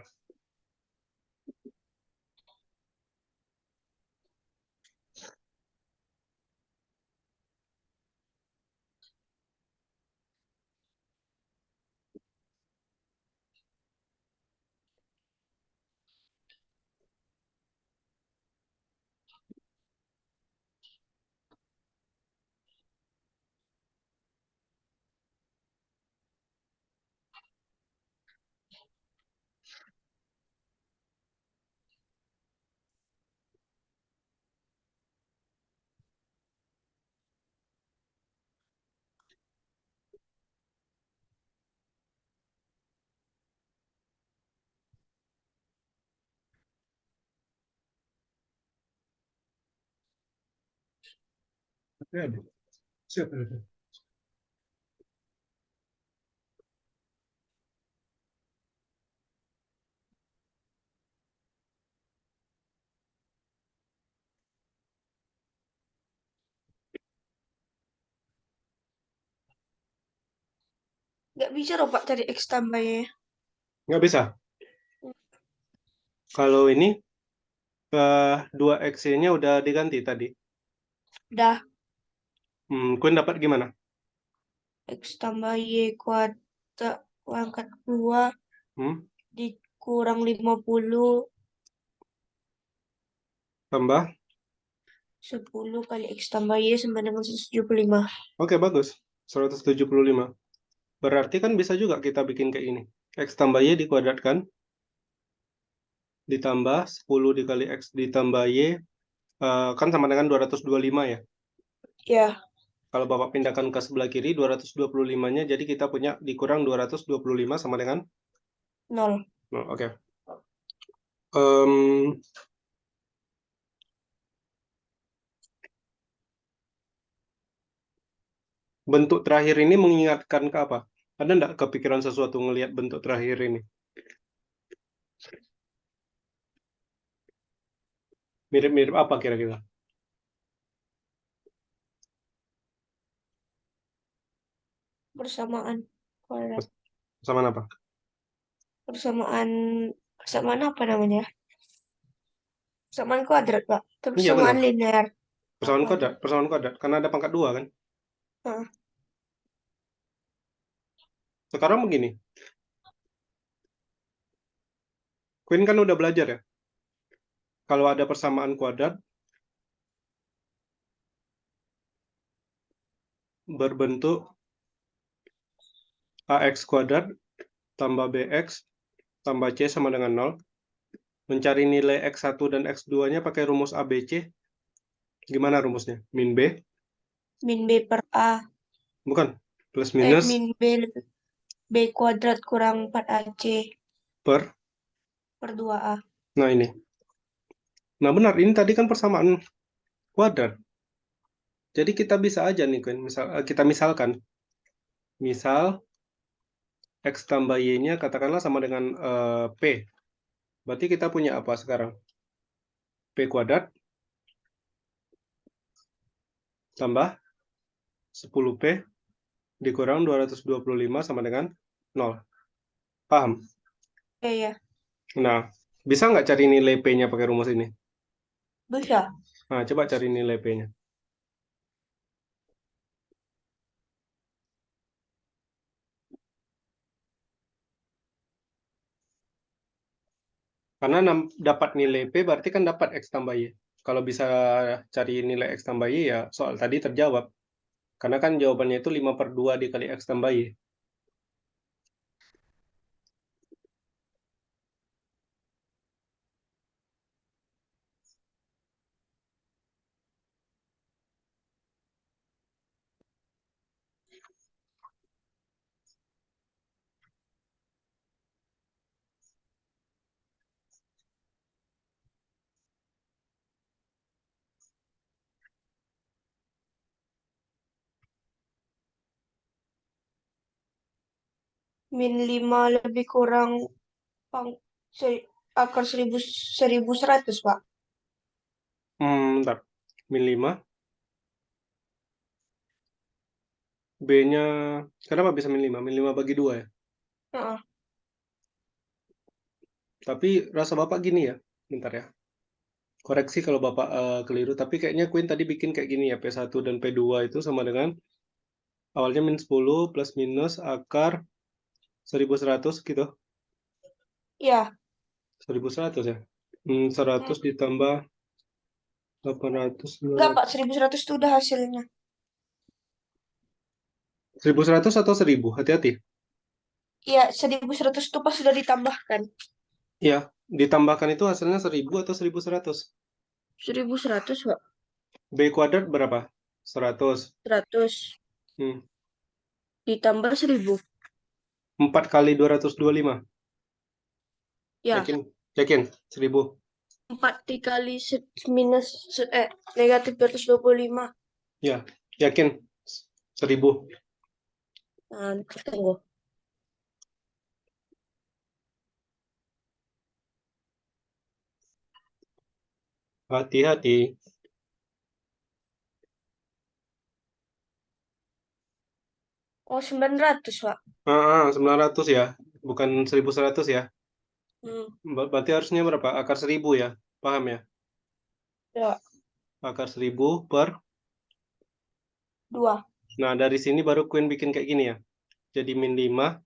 Siapa itu? Nggak bisa loh, Pak, cari X tambah Y. Nggak bisa. Kalau ini ke 2X-nya udah diganti tadi. Dah. Queen dapat gimana? X tambah Y kuadrat pangkat 2 Hmm? dikurang 50 Tambah? 10 kali X tambah Y sama dengan 175. Oke, bagus. 175. Berarti kan bisa juga kita bikin kayak ini. X tambah Y dikuadratkan, ditambah 10 dikali X ditambah Y, kan sama dengan 225 ya. Ya, Kalau Bapak pindahkan ke sebelah kiri, 225-nya, jadi kita punya dikurang 225 sama dengan 0. 0. Oke. Em, bentuk terakhir ini mengingatkan ke apa? Ada nggak kepikiran sesuatu ngelihat bentuk terakhir ini? Mirip-mirip apa kira-kira? Persamaan kuadrat. Sama apa? Persamaan persamaan apa namanya? Persamaan kuadrat, Pak. Atau Iya persamaan benar. linear. Persamaan Apa tuh? kuadrat, persamaan kuadrat. Karena ada pangkat 2 kan? Heeh. Sekarang begini, Queen kan udah belajar ya. Kalau ada persamaan kuadrat berbentuk ax kuadrat tambah bx tambah c sama dengan 0. Mencari nilai x1 dan x2-nya pakai rumus ABC. Gimana rumusnya? Min B? Min B per A. Bukan. Plus minus Min B lebih B kuadrat kurang 4AC per. per 2A. Nah ini. Nah benar, ini tadi kan persamaan kuadrat. Jadi kita bisa aja nih, Queen. Kita misalkan. Misal x tambah y-nya katakanlah sama dengan P. Berarti kita punya apa sekarang? P kuadrat tambah 10P dikurang 225 sama dengan 0. Paham? Ya. Nah, bisa nggak cari nilai P-nya pakai rumus ini? Bisa. Nah, coba cari nilai P-nya. Karena dapat nilai P berarti kan dapat X tambah Y. Kalau bisa cari nilai X tambah Y ya soal tadi terjawab. Karena kan jawabannya itu 5/2 dikali X tambah Y. Min 5 lebih kurang pang, akar 1100, Pak. Bentar. Min 5. B-nya, kenapa bisa min 5? Min 5 bagi 2 ya. Heeh. Tapi rasa Bapak gini ya. Bentar ya. Koreksi kalau Bapak keliru. Tapi kayaknya Queen tadi bikin kayak gini ya. P1 dan P2 itu sama dengan awalnya min 10 plus minus akar 1100 gitu. Ya. 1100 ya. 100 ditambah 800. Enggak, Pak. 1100 itu udah hasilnya. 1100 atau 1000? Hati-hati. Ya, 1100 itu pas sudah ditambahkan. Ya, ditambahkan itu hasilnya 1000 atau 1100. 1100, Pak. B kuadrat berapa? 100. 100 Hmm. ditambah 1000. 4 kali 225. Ya, Yakin? Yakin? 1000. 4 dikali minus negatif 225. Ya, yakin? 1000. Nah, tunggu. Hati-hati. Oh, 900, Pak. 900 ya. Bukan 1100 ya. Hmm. Berarti harusnya berapa? Akar 1000 ya. Paham ya? Ya, Akar 1000 per 2. Nah, dari sini baru Queen bikin kayak gini ya. Jadi min 5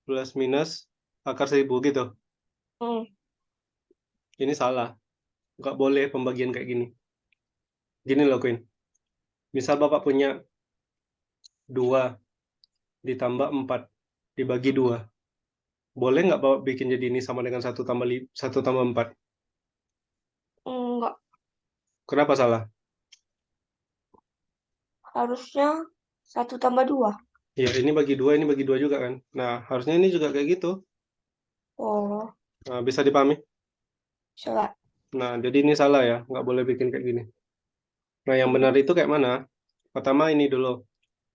plus minus akar 1000 gitu. Hmm. Ini salah. Nggak boleh pembagian kayak gini. Gini loh, Queen. Misal Bapak punya 2 ditambah 4 dibagi 2. Boleh nggak Bapak bikin jadi ini sama dengan 1 tambah 4? Enggak. Kenapa salah? Harusnya 1 tambah 2. Ya, ini bagi 2, ini bagi 2 juga kan. Nah, harusnya ini juga kayak gitu. Oh, Nah, bisa dipahami? salah. Nah, jadi ini salah ya. Nggak boleh bikin kayak gini. Nah, yang Hmm. benar itu kayak mana? Pertama ini dulu.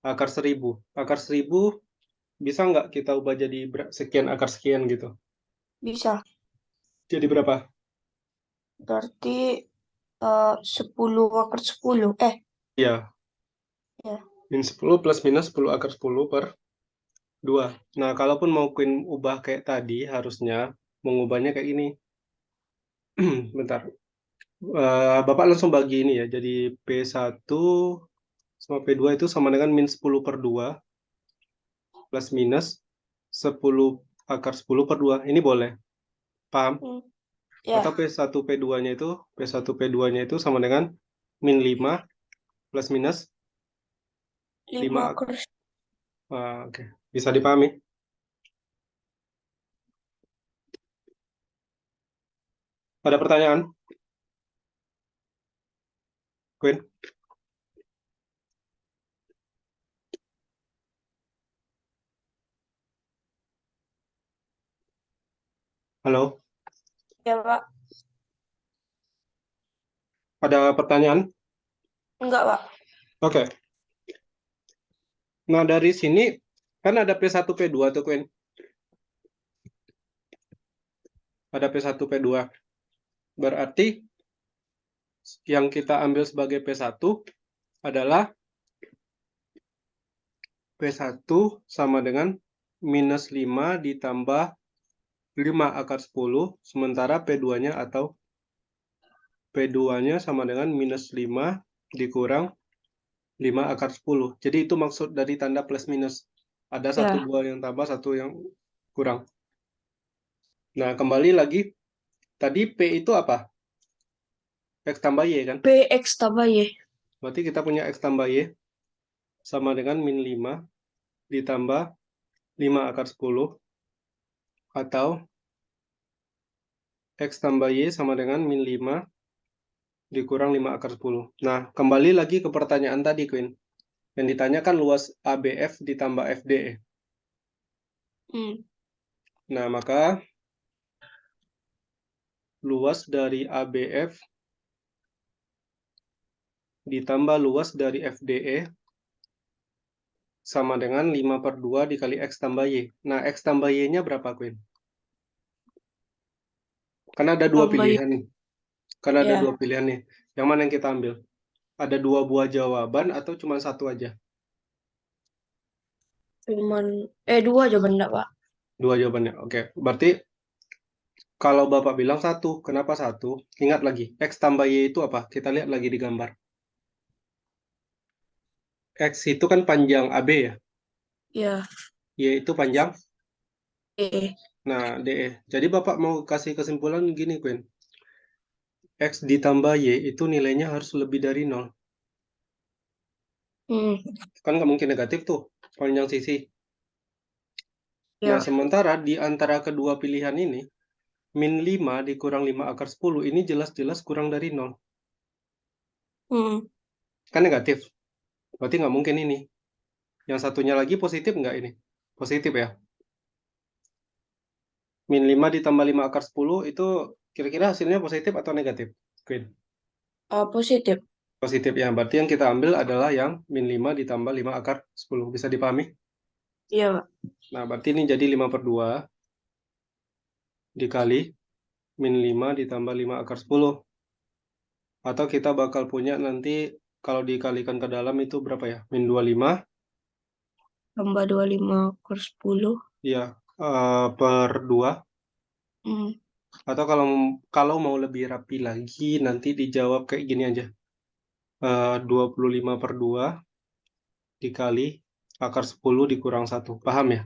Akar 1000. Akar 1000 bisa nggak kita ubah jadi sekian akar sekian gitu? Bisa. Jadi berapa? Berarti 10 akar 10. Ya, Ya. min 10 plus minus 10 akar 10 per 2. Nah, kalaupun mau Queen ubah kayak tadi, harusnya mengubahnya kayak ini. Bentar. Bapak langsung bagi ini ya. Jadi P1 sama P2 itu sama dengan min 10 per 2 plus minus 10 akar 10 per 2. Ini boleh. Paham? Hmm. Atau Ya. P1 P2-nya itu P1 P2-nya itu sama dengan min 5 plus minus 5 5. akar. Oke. Bisa dipahami? Ada pertanyaan, Queen? Halo? Ya, Pak. Ada pertanyaan? Enggak, Pak. Oke. Nah, dari sini kan ada P1 P2 tuh, Queen. Ada P1 P2. Berarti yang kita ambil sebagai P1 adalah P1 sama dengan minus 5 ditambah 5 akar 10, sementara P2-nya atau P2-nya sama dengan minus 5 dikurang 5 akar 10. Jadi itu maksud dari tanda plus minus. Ada satu Ya. buah yang tambah, satu yang kurang. Nah, kembali lagi, tadi P itu apa? X tambah Y kan? PX tambah Y. Berarti kita punya X tambah Y sama dengan min 5 ditambah 5 akar 10 atau X tambah Y sama dengan min 5 dikurang 5 akar 10. Nah, kembali lagi ke pertanyaan tadi, Queen. Yang ditanyakan luas ABF ditambah FDE. Hmm. Nah, maka luas dari ABF ditambah luas dari FDE sama dengan 5 per 2 dikali X tambah Y. Nah, X tambah Y-nya berapa, Queen? Karena ada dua Tambah Y. pilihan nih. Karena ada dua Ya. pilihan nih. Yang mana yang kita ambil? Ada dua buah jawaban atau cuma satu aja? Cuman 2 jawaban enggak, Pak. Dua jawabannya. Oke, berarti kalau Bapak bilang satu, kenapa satu? Ingat lagi, X tambah Y itu apa? Kita lihat lagi di gambar. X itu kan panjang AB ya. Ya. Y itu panjang, E. nah DE. Jadi Bapak mau kasih kesimpulan gini, Queen. X ditambah Y itu nilainya harus lebih dari 0. Hmm. Kan nggak mungkin negatif tuh, panjang sisi. Nah, Ya. sementara di antara kedua pilihan ini, min 5 dikurang 5 akar 10 ini jelas-jelas kurang dari 0. Hmm. Kan negatif. Berarti nggak mungkin ini. Yang satunya lagi positif nggak ini? Positif ya. Min 5 ditambah 5 akar 10 itu kira-kira hasilnya positif atau negatif? Queen. Positif. Positif ya. Berarti yang kita ambil adalah yang min 5 ditambah 5 akar 10. Bisa dipahami? Iya, Pak. Nah, berarti ini jadi 5 per 2 dikali min 5 ditambah 5 akar 10. Atau kita bakal punya nanti kalau dikalikan ke dalam itu berapa ya? Min 25 Tambah 25 akar 10. ya per 2. Hmm. Atau kalau kalau mau lebih rapi lagi nanti dijawab kayak gini aja. 25/2 dikali akar 10 dikurang 1. Paham ya?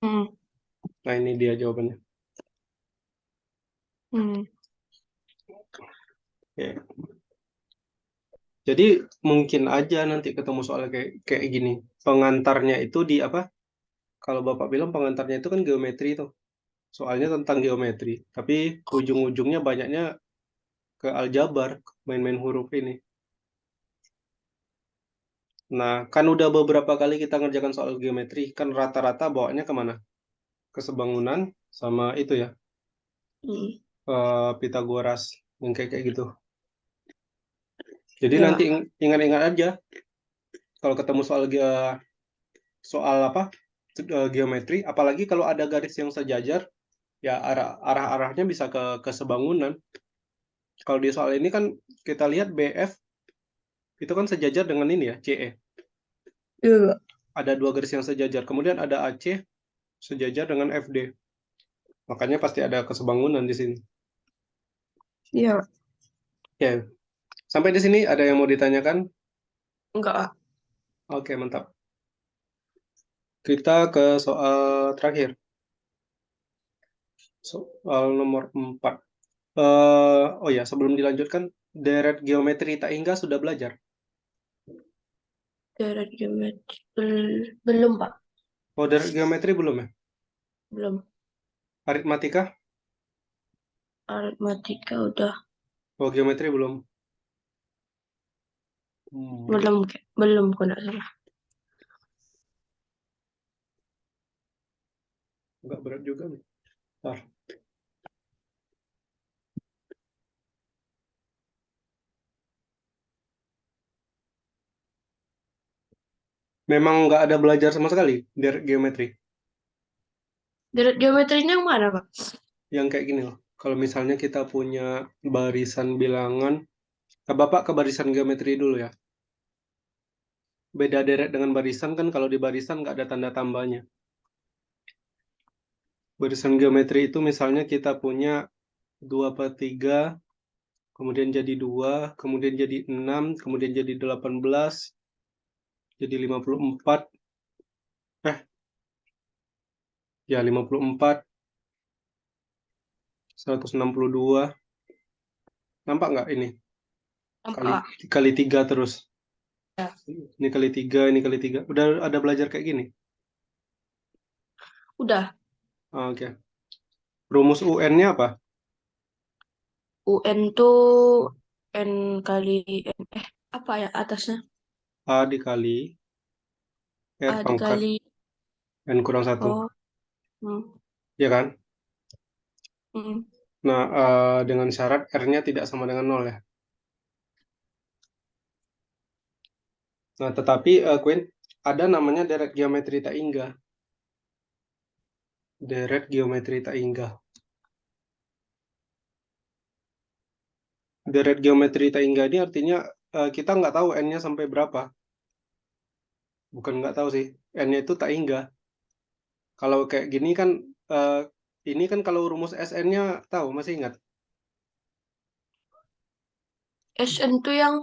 Hmm. Nah, ini dia jawabannya. Hmm. Oke. Jadi mungkin aja nanti ketemu soal kayak gini. Pengantarnya itu di apa? Kalau Bapak bilang pengantarnya itu kan geometri tuh. Soalnya tentang geometri. Tapi ujung-ujungnya banyaknya ke aljabar, main-main huruf ini. Nah, kan udah beberapa kali kita ngerjakan soal geometri. Kan rata-rata bawaannya kemana? Ke sebangunan sama itu ya, Hmm. Pitagoras. Yang kayak gitu. Jadi nanti Ya. ingat-ingat aja. Kalau ketemu soal apa? Geometri. Apalagi kalau ada garis yang sejajar. Ya arah-arahnya bisa ke sebangunan. Kalau di soal ini kan kita lihat BF itu kan sejajar dengan ini ya, CE. Iya. Ada dua garis yang sejajar. Kemudian ada AC sejajar dengan FD. Makanya pasti ada kesebangunan di sini. Iya. Oke, sampai di sini ada yang mau ditanyakan? Enggak, Kak. Oke, mantap. Kita ke soal terakhir. Soal nomor 4. Oh ya, sebelum dilanjutkan, deret geometri tak hingga sudah belajar. Deret geometri. Belum, Pak. Oh, deret geometri belum ya? Belum. Aritmatika? Aritmatika udah. Oh, geometri belum. Hmm, Belum, belum, kok nggak salah. Nggak berat juga nih. Bentar. Memang nggak ada belajar sama sekali deret geometri. Deret geometrinya yang mana, Pak? Yang kayak gini loh. Kalau misalnya kita punya barisan bilangan, Bapak ke barisan geometri dulu ya. Beda deret dengan barisan kan kalau di barisan nggak ada tanda tambahnya. Barisan geometri itu misalnya kita punya 2/3, kemudian jadi 2, kemudian jadi 6, kemudian jadi 18, jadi 54, eh ya 54, 162. Nampak nggak ini? Kali Nampak. kali 3 terus. Ya. Ini kali 3, ini kali 3. Udah ada belajar kayak gini? Udah. Oke. Rumus UN-nya apa? UN tuh N kali N. Apa ya atasnya? A dikali R A pangkat dikali. N kurang 1. Oh. Hmm. Ya kan? Hmm. Nah, dengan syarat R-nya tidak sama dengan 0 ya. Nah, tetapi Queen, ada namanya deret geometri tak hingga. Deret geometri tak hingga. Deret geometri tak hingga ini artinya kita nggak tahu N-nya sampai berapa. Bukan nggak tahu sih. N-nya itu tak hingga. Kalau kayak gini kan, eh, ini kan kalau rumus SN-nya tahu, masih ingat? SN tuh yang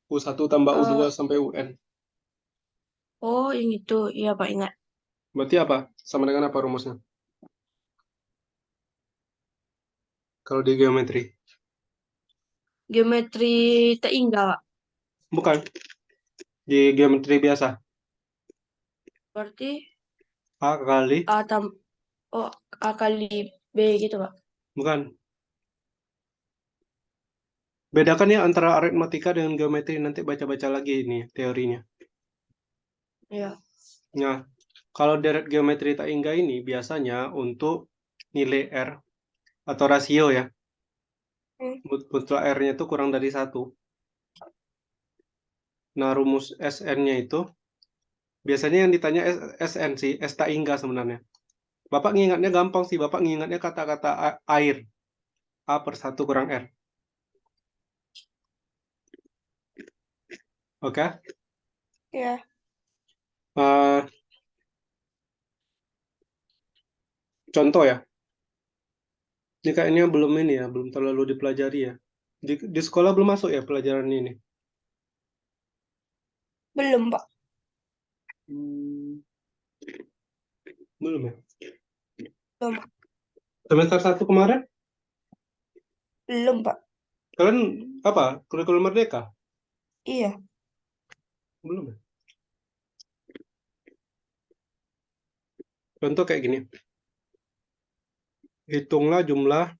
U1 tambah U2 eh, sampai UN. oh yang itu. Iya, Pak, ingat. Berarti apa? Sama dengan apa rumusnya? Kalau di geometri. Geometri Teinggal, Pak. Bukan. Di geometri biasa. Berarti A kali. A tam oh A kali B gitu, Pak. Bukan. Bedakan ya antara aritmatika dengan geometri. Nanti baca-baca lagi ini teorinya. Iya. Nah, kalau deret geometri tak hingga ini biasanya untuk nilai R atau rasio ya. Hmm. Mutlak R-nya itu kurang dari 1. Nah, rumus SN-nya itu biasanya yang ditanya SN sih, S tak hingga sebenarnya. Bapak ngingatnya gampang sih, Bapak ngingatnya kata-kata air. A/1 kurang R. Oke? Iya. Eh, contoh ya, ini kayaknya belum ini ya, belum terlalu dipelajari ya. Di sekolah belum masuk ya pelajaran ini. Belum, Pak. Belum ya? Belum. Semester 1 kemarin, Belum, Pak. kalian apa? Kurikulum Merdeka? Iya. Belum ya? Contoh kayak gini. Hitunglah jumlah,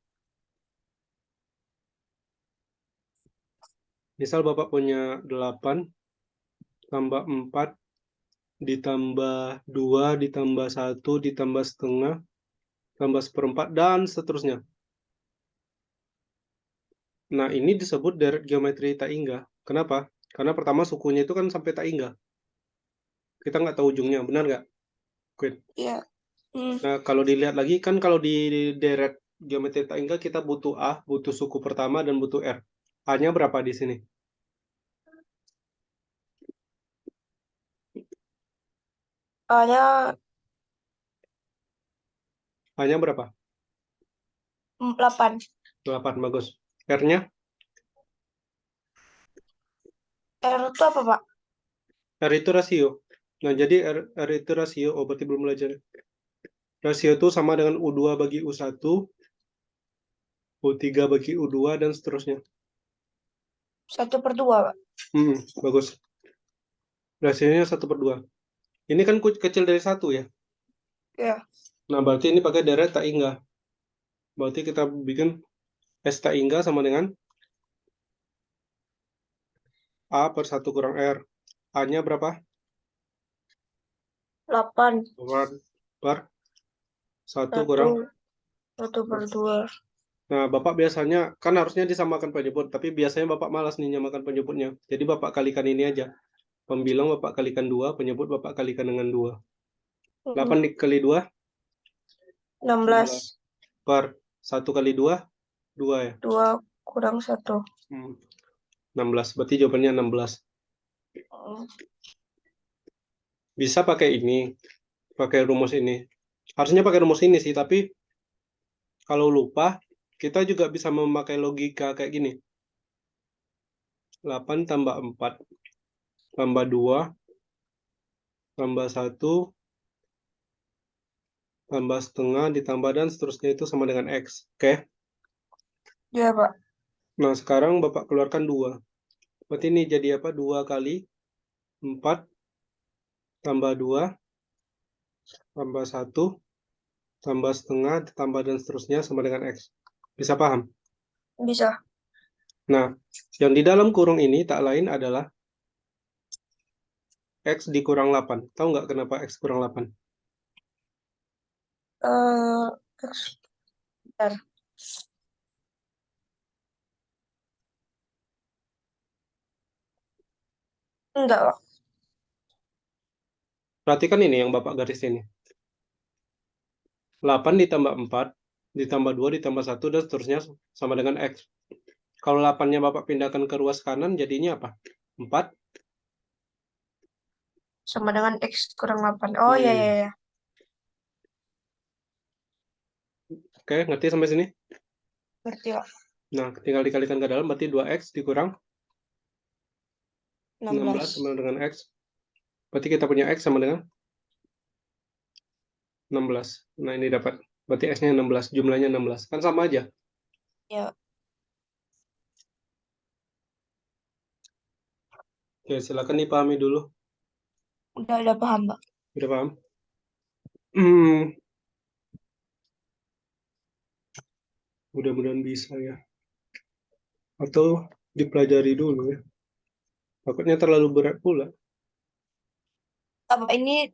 misal Bapak punya 8, tambah 4, ditambah 2, ditambah 1, ditambah setengah, tambah seperempat, dan seterusnya. Nah, ini disebut deret geometri tak hingga. Kenapa? Karena pertama sukunya itu kan sampai tak hingga. Kita nggak tahu ujungnya, benar nggak, Queen? Iya. Hmm. Nah, kalau dilihat lagi, kan kalau di deret geometri tak hingga, kita butuh A, butuh suku pertama, dan butuh R. A-nya berapa di sini? A-nya A-nya berapa? 8. 8, bagus. R-nya? R itu apa, Pak? R itu rasio. Nah, jadi R itu rasio. Oh, berarti belum belajar. Rasio itu sama dengan U2 bagi U1, U3 bagi U2, dan seterusnya. 1/2, Pak. Bagus. Rasionya 1/2. Ini kan kecil dari 1 ya. Iya. Nah, berarti ini pakai deret tak hingga. Berarti kita bikin S tak hingga sama dengan A per 1 kurang R. A-nya berapa? 8. Per 1 kurang. 1. 1/2. Nah, Bapak biasanya, kan harusnya disamakan penyebut, tapi biasanya Bapak malas nih nyamakan penyebutnya. Jadi Bapak kalikan ini aja. Pembilang Bapak kalikan 2, penyebut Bapak kalikan dengan 2. 8 dikali 2, 16. 16. Per 1 kali 2, 2 ya. 2 kurang 1. 16, berarti jawabannya 16. Hmm. Bisa pakai ini, pakai rumus ini. Harusnya pakai rumus ini sih, tapi kalau lupa, kita juga bisa memakai logika kayak gini. 8 tambah 4, tambah 2, tambah 1, tambah setengah, ditambah, dan seterusnya itu sama dengan X. Oke? Iya, Pak. Nah, sekarang Bapak keluarkan 2. Berarti ini jadi apa? 2 kali 4, tambah 2, tambah 1, tambah setengah, ditambah, dan seterusnya sama dengan X. Bisa paham? Bisa. Nah, yang di dalam kurung ini tak lain adalah X dikurang 8. Tahu nggak kenapa X kurang 8? Bentar. Enggak, Pak. Perhatikan ini yang Bapak garis ini. 8 ditambah 4, ditambah 2, ditambah 1, dan seterusnya sama dengan X. Kalau 8-nya Bapak pindahkan ke ruas kanan, jadinya apa? 4. Sama dengan X kurang 8. Oh, iya, iya, iya. Oke, ngerti sampai sini? Ngerti, Pak. Nah, tinggal dikalikan ke dalam, berarti 2X dikurang 16 16. sama dengan X. Berarti kita punya X sama dengan 16. Nah, ini dapat. Berarti X-nya 16, jumlahnya 16. Kan sama aja. Ya, Oke, silakan dipahami dulu. udah paham, Pak. Udah paham? Mudah-mudahan bisa ya. Atau dipelajari dulu ya. Takutnya terlalu berat pula. Bapak ini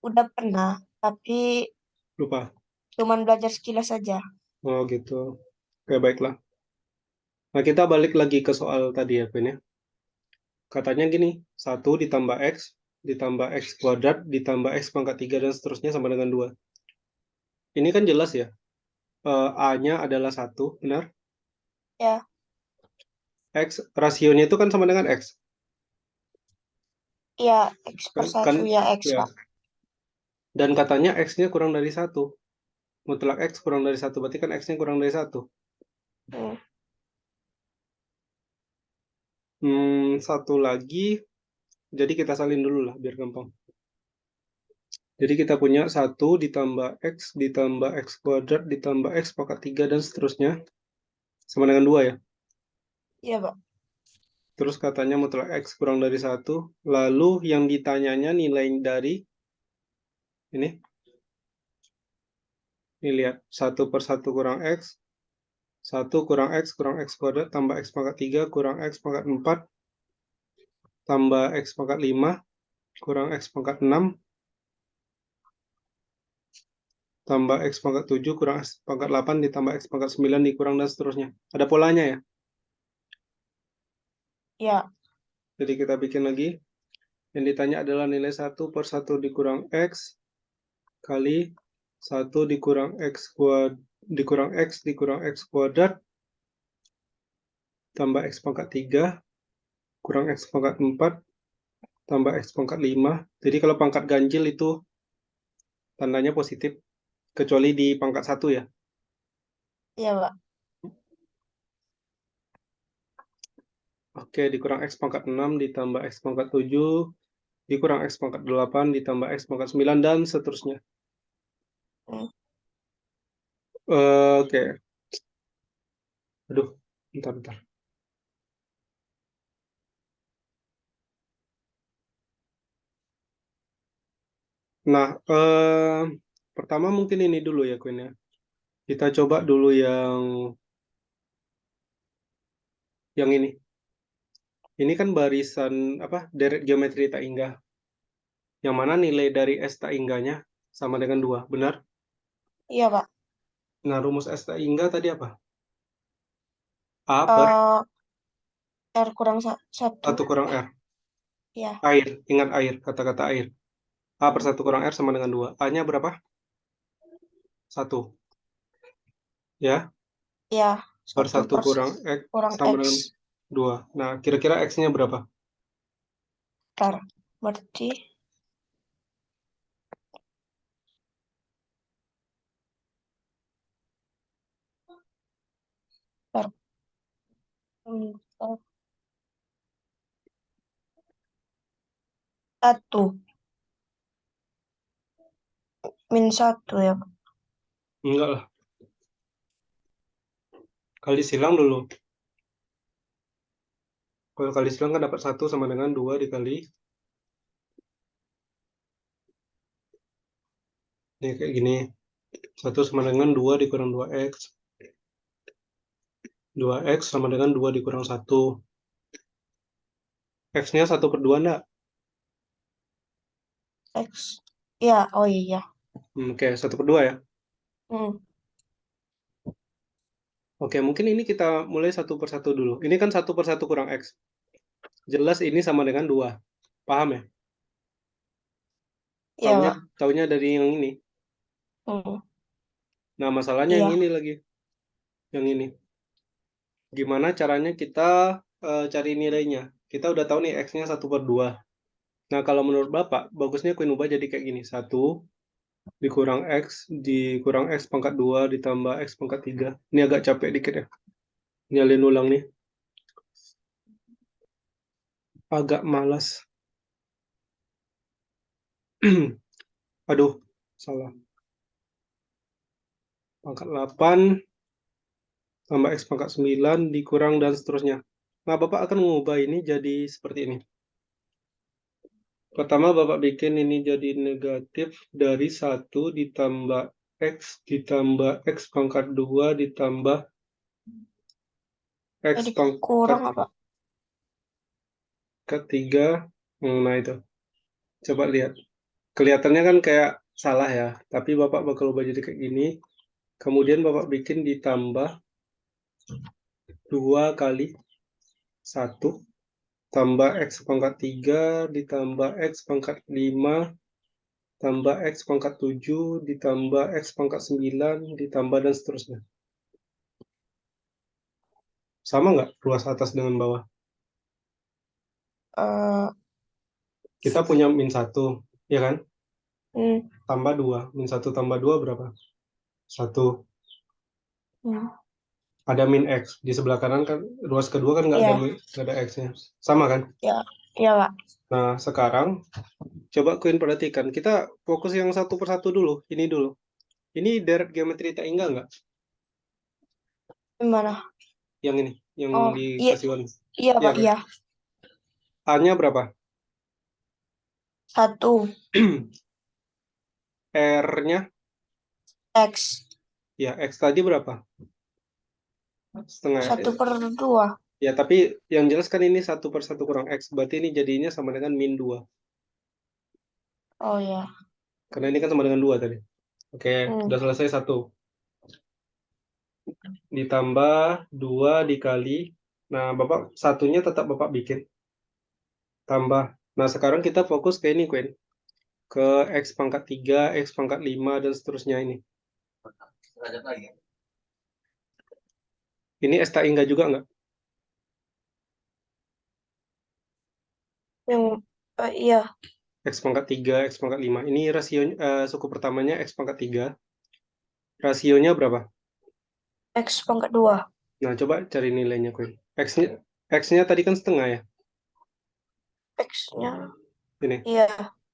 udah pernah, tapi Lupa. cuman belajar sekilas saja. Oh gitu. Oke, baiklah. Nah, kita balik lagi ke soal tadi ya, Ben ya. Katanya gini, 1 ditambah X, ditambah X kuadrat, ditambah X pangkat 3, dan seterusnya sama dengan 2. Ini kan jelas ya. A-nya adalah 1, benar? Ya, X, rasionya itu kan sama dengan X. ya, X per Kan, 1, ya, X, ya. Pak. Dan katanya X-nya kurang dari 1. Mutlak X kurang dari 1, berarti kan X-nya kurang dari 1. Hmm. Satu lagi, Jadi kita salin dulu lah biar gampang. Jadi kita punya 1 ditambah X ditambah X kuadrat ditambah X pangkat 3 dan seterusnya. Sama dengan 2 ya. Iya, Pak. Terus katanya mutlak X kurang dari 1. Lalu yang ditanyanya nilai dari ini. Ini lihat. 1 per 1 kurang X. 1 kurang X kuadrat tambah X pangkat 3 kurang X pangkat 4 tambah X pangkat 5 kurang X pangkat 6 tambah X pangkat 7 kurang X pangkat 8 ditambah X pangkat 9 dikurang dan seterusnya. Ada polanya ya? Ya. Jadi kita bikin lagi. Yang ditanya adalah nilai 1 per 1 dikurang X kali 1 dikurang X dikurang X kuadrat tambah X pangkat 3 kurang X pangkat 4 tambah X pangkat 5. Jadi kalau pangkat ganjil itu tandanya positif, kecuali di pangkat 1 ya. Iya, Pak. Oke, dikurang X pangkat 6 ditambah X pangkat 7 dikurang X pangkat 8 ditambah X pangkat 9 dan seterusnya. Hmm. Oke. Aduh, bentar. Nah, pertama mungkin ini dulu ya, Queen ya. Kita coba dulu yang ini. Ini kan barisan apa? Deret geometri tak inggah. Yang mana nilai dari S tak inggahnya sama dengan 2, benar? Iya, Pak. Nah, rumus S tak inggah tadi apa? A per R kurang 1. 1 kurang R. Ya. Air, ingat air, kata-kata air. A per 1 kurang R sama dengan 2. A-nya berapa? 1. Ya, Ya. per 1 1 per kurang X kurang sama X. dengan 2. Nah, kira-kira X-nya berapa? Ntar. Berarti ntar. Ntar. 1. -1 ya, Pak. Enggak lah. Kali silang dulu. Kalau kali silang kan dapat 1 sama dengan 2 dikali. Ini kayak gini. 1 sama dengan 2 dikurang 2X. 2X sama dengan 2 dikurang 1. X-nya 1 per 2 enggak? X. Ya. Oh iya. Oke, 1 per 2 ya. Hmm. Oke, mungkin ini kita mulai 1 per 1 dulu. Ini kan 1 per 1 kurang X. Jelas ini sama dengan 2. Paham ya? Iya, Taunya, Pak. taunya dari yang ini. Hmm. Nah, masalahnya yang Iya. ini lagi. Yang ini. Gimana caranya kita cari nilainya? Kita udah tahu nih X-nya 1 per 2. Nah, kalau menurut Bapak, bagusnya Queen ubah jadi kayak gini. 1 dikurang X pangkat 2 ditambah X pangkat 3. Ini agak capek dikit ya. Nyalin ulang nih. Agak malas. Aduh, salah. Pangkat 8 tambah X pangkat 9 dikurang dan seterusnya. Nah, Bapak akan mengubah ini jadi seperti ini. Pertama, Bapak bikin ini jadi negatif dari 1 ditambah X pangkat 2 ditambah X Jadi pangkat kurang apa? 3. Nah, itu. Coba lihat. Kelihatannya kan kayak salah ya, tapi Bapak bakal ubah jadi kayak gini. Kemudian Bapak bikin ditambah 2 kali 1 tambah X pangkat 3 ditambah X pangkat 5 tambah X pangkat 7 ditambah X pangkat 9 ditambah dan seterusnya. Sama nggak ruas atas dengan bawah? Eh, Kita punya min 1, ya kan? hmm, Tambah 2. Min 1 tambah 2 berapa? 1. hmm. Ada min X. Di sebelah kanan kan, ruas kedua kan nggak ada Ya, X-nya. Sama kan? ya, Iya, Pak. Nah, sekarang coba Queen perhatikan. Kita fokus yang satu persatu dulu. Ini dulu. Ini deret geometri tak ingat nggak? Gimana? Yang ini, yang Oh, iya, dikasih warna. iya, Iya Pak, kan? iya. A-nya berapa? 1 R-nya, X. ya X tadi berapa? Setengah. 1/2. Ya, tapi yang jelas kan ini 1/1 kurang X. Berarti ini jadinya sama dengan min 2. Oh, ya. Karena ini kan sama dengan 2 tadi. Oke, udah selesai 1. Ditambah 2 dikali. Nah, Bapak satunya tetap Bapak bikin. Tambah. Nah, sekarang kita fokus ke ini, Queen. Ke X pangkat 3, X pangkat 5, dan seterusnya ini. Ini S tak ingat juga nggak? Yang, iya, X pangkat 3, X pangkat 5. Ini rasionya, suku pertamanya X pangkat 3. Rasionya berapa? X/2. Nah, coba cari nilainya, Queen. X-nya tadi kan setengah ya? X-nya, Ini. iya.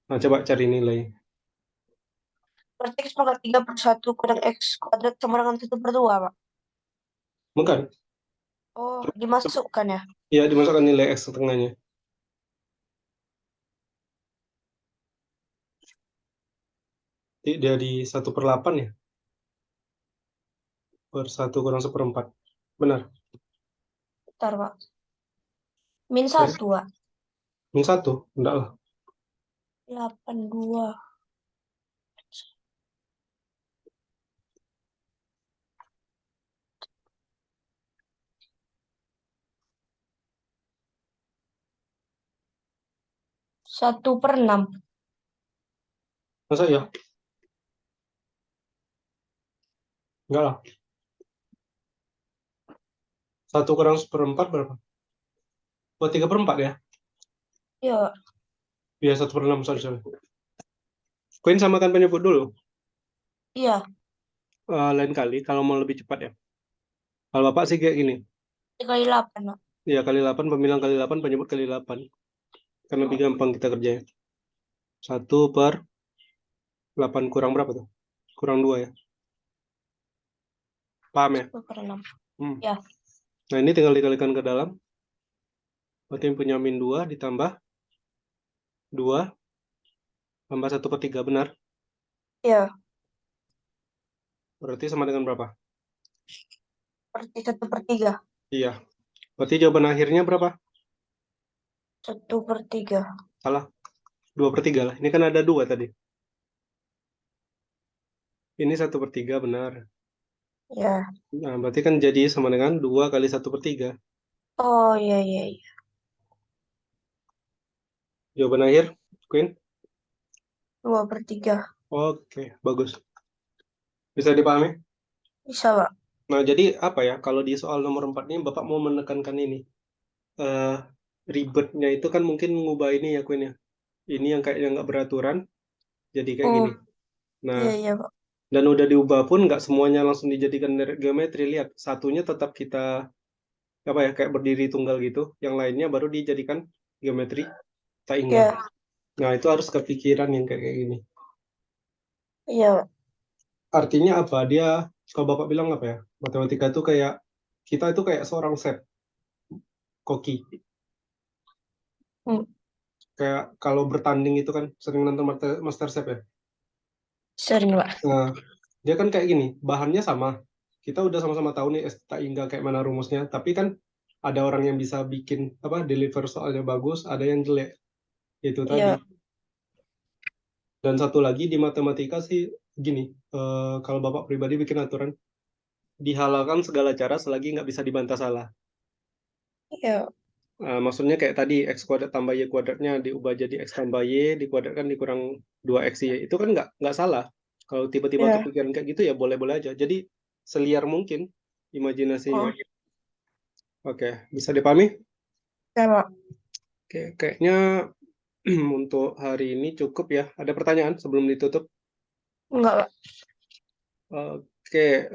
Nah, coba cari nilai. Berarti X/3/1 kurang X² sama dengan 1/2, Pak. Bukan. Oh, dimasukkan ya? Ya, dimasukkan nilai X setengahnya. Dari 1/8 ya? Per 1 kurang 1/4. Benar. Bentar, Pak. Min Dari 1, Pak. min 1? Enggak lah. 82. 1/6. Masa ya? Enggak lah. 1 kurang 1/4 berapa? Oh, 3/4 ya? Iya, Pak. Iya, 1/6. Sorry. Queen samakan penyebut dulu. Iya, Lain kali, kalau mau lebih cepat ya. Kalau Bapak sih kayak gini. 3/8, Pak. Ya, kali 8, pembilang kali 8, penyebut kali 8. Kan lebih gampang kita kerjanya. 1/8 kurang berapa tuh? Kurang 2 ya? Paham ya? 1/6. Hmm. Ya, Nah, ini tinggal dikalikan ke dalam. Berarti yang punya min 2 ditambah 2 tambah 1/3, benar? iya. Berarti sama dengan berapa? Berarti 1/3. Iya. Berarti jawaban akhirnya berapa? 1/3. Salah. 2/3 lah. Ini kan ada 2 tadi. Ini 1/3, benar. Ya. Nah, berarti kan jadi sama dengan 2 kali 1/3. Oh, iya, iya, iya. Jawaban akhir, Queen? 2/3. Oke, bagus. Bisa dipahami? Bisa, Pak. Nah, jadi apa ya? Kalau di soal nomor 4 ini, Bapak mau menekankan ini. Eh, ribetnya itu kan mungkin ngubah ini ya, Queen ya. Ini yang kayaknya nggak beraturan, jadi kayak Oh, gini. Nah, iya, iya, Pak. dan udah diubah pun nggak semuanya langsung dijadikan deret geometri. Lihat, satunya tetap kita apa ya, kayak berdiri tunggal gitu. Yang lainnya baru dijadikan geometri tak ingat. Ya, Nah, itu harus kepikiran yang kayak gini. iya, Pak. Artinya apa? Dia, kalau Bapak bilang apa ya? Matematika itu kayak, kita itu kayak seorang chef, koki. Hmm, Kayak kalau bertanding itu kan sering nonton MasterChef ya. sering, Pak. Nah, dia kan kayak gini, bahannya sama. Kita udah sama-sama tahu nih tak hingga kayak mana rumusnya, tapi kan ada orang yang bisa bikin apa deliver soalnya bagus, ada yang jelek. Itu tadi. Iya. Dan satu lagi di matematika sih gini, kalau Bapak pribadi bikin aturan, dihalalkan segala cara selagi nggak bisa dibantah salah. Iya. Maksudnya kayak tadi x kuadrat tambah y kuadratnya diubah jadi x tambah y dikuadratkan dikurang 2x y. Itu kan nggak salah. Kalau tiba-tiba Iya. kepikiran kayak gitu ya boleh-boleh aja. Jadi seliar mungkin imajinasinya. Oh, Oke, bisa dipahami? iya, Pak. Oke, kayaknya untuk hari ini cukup ya. Ada pertanyaan sebelum ditutup? Enggak, Pak. Oke,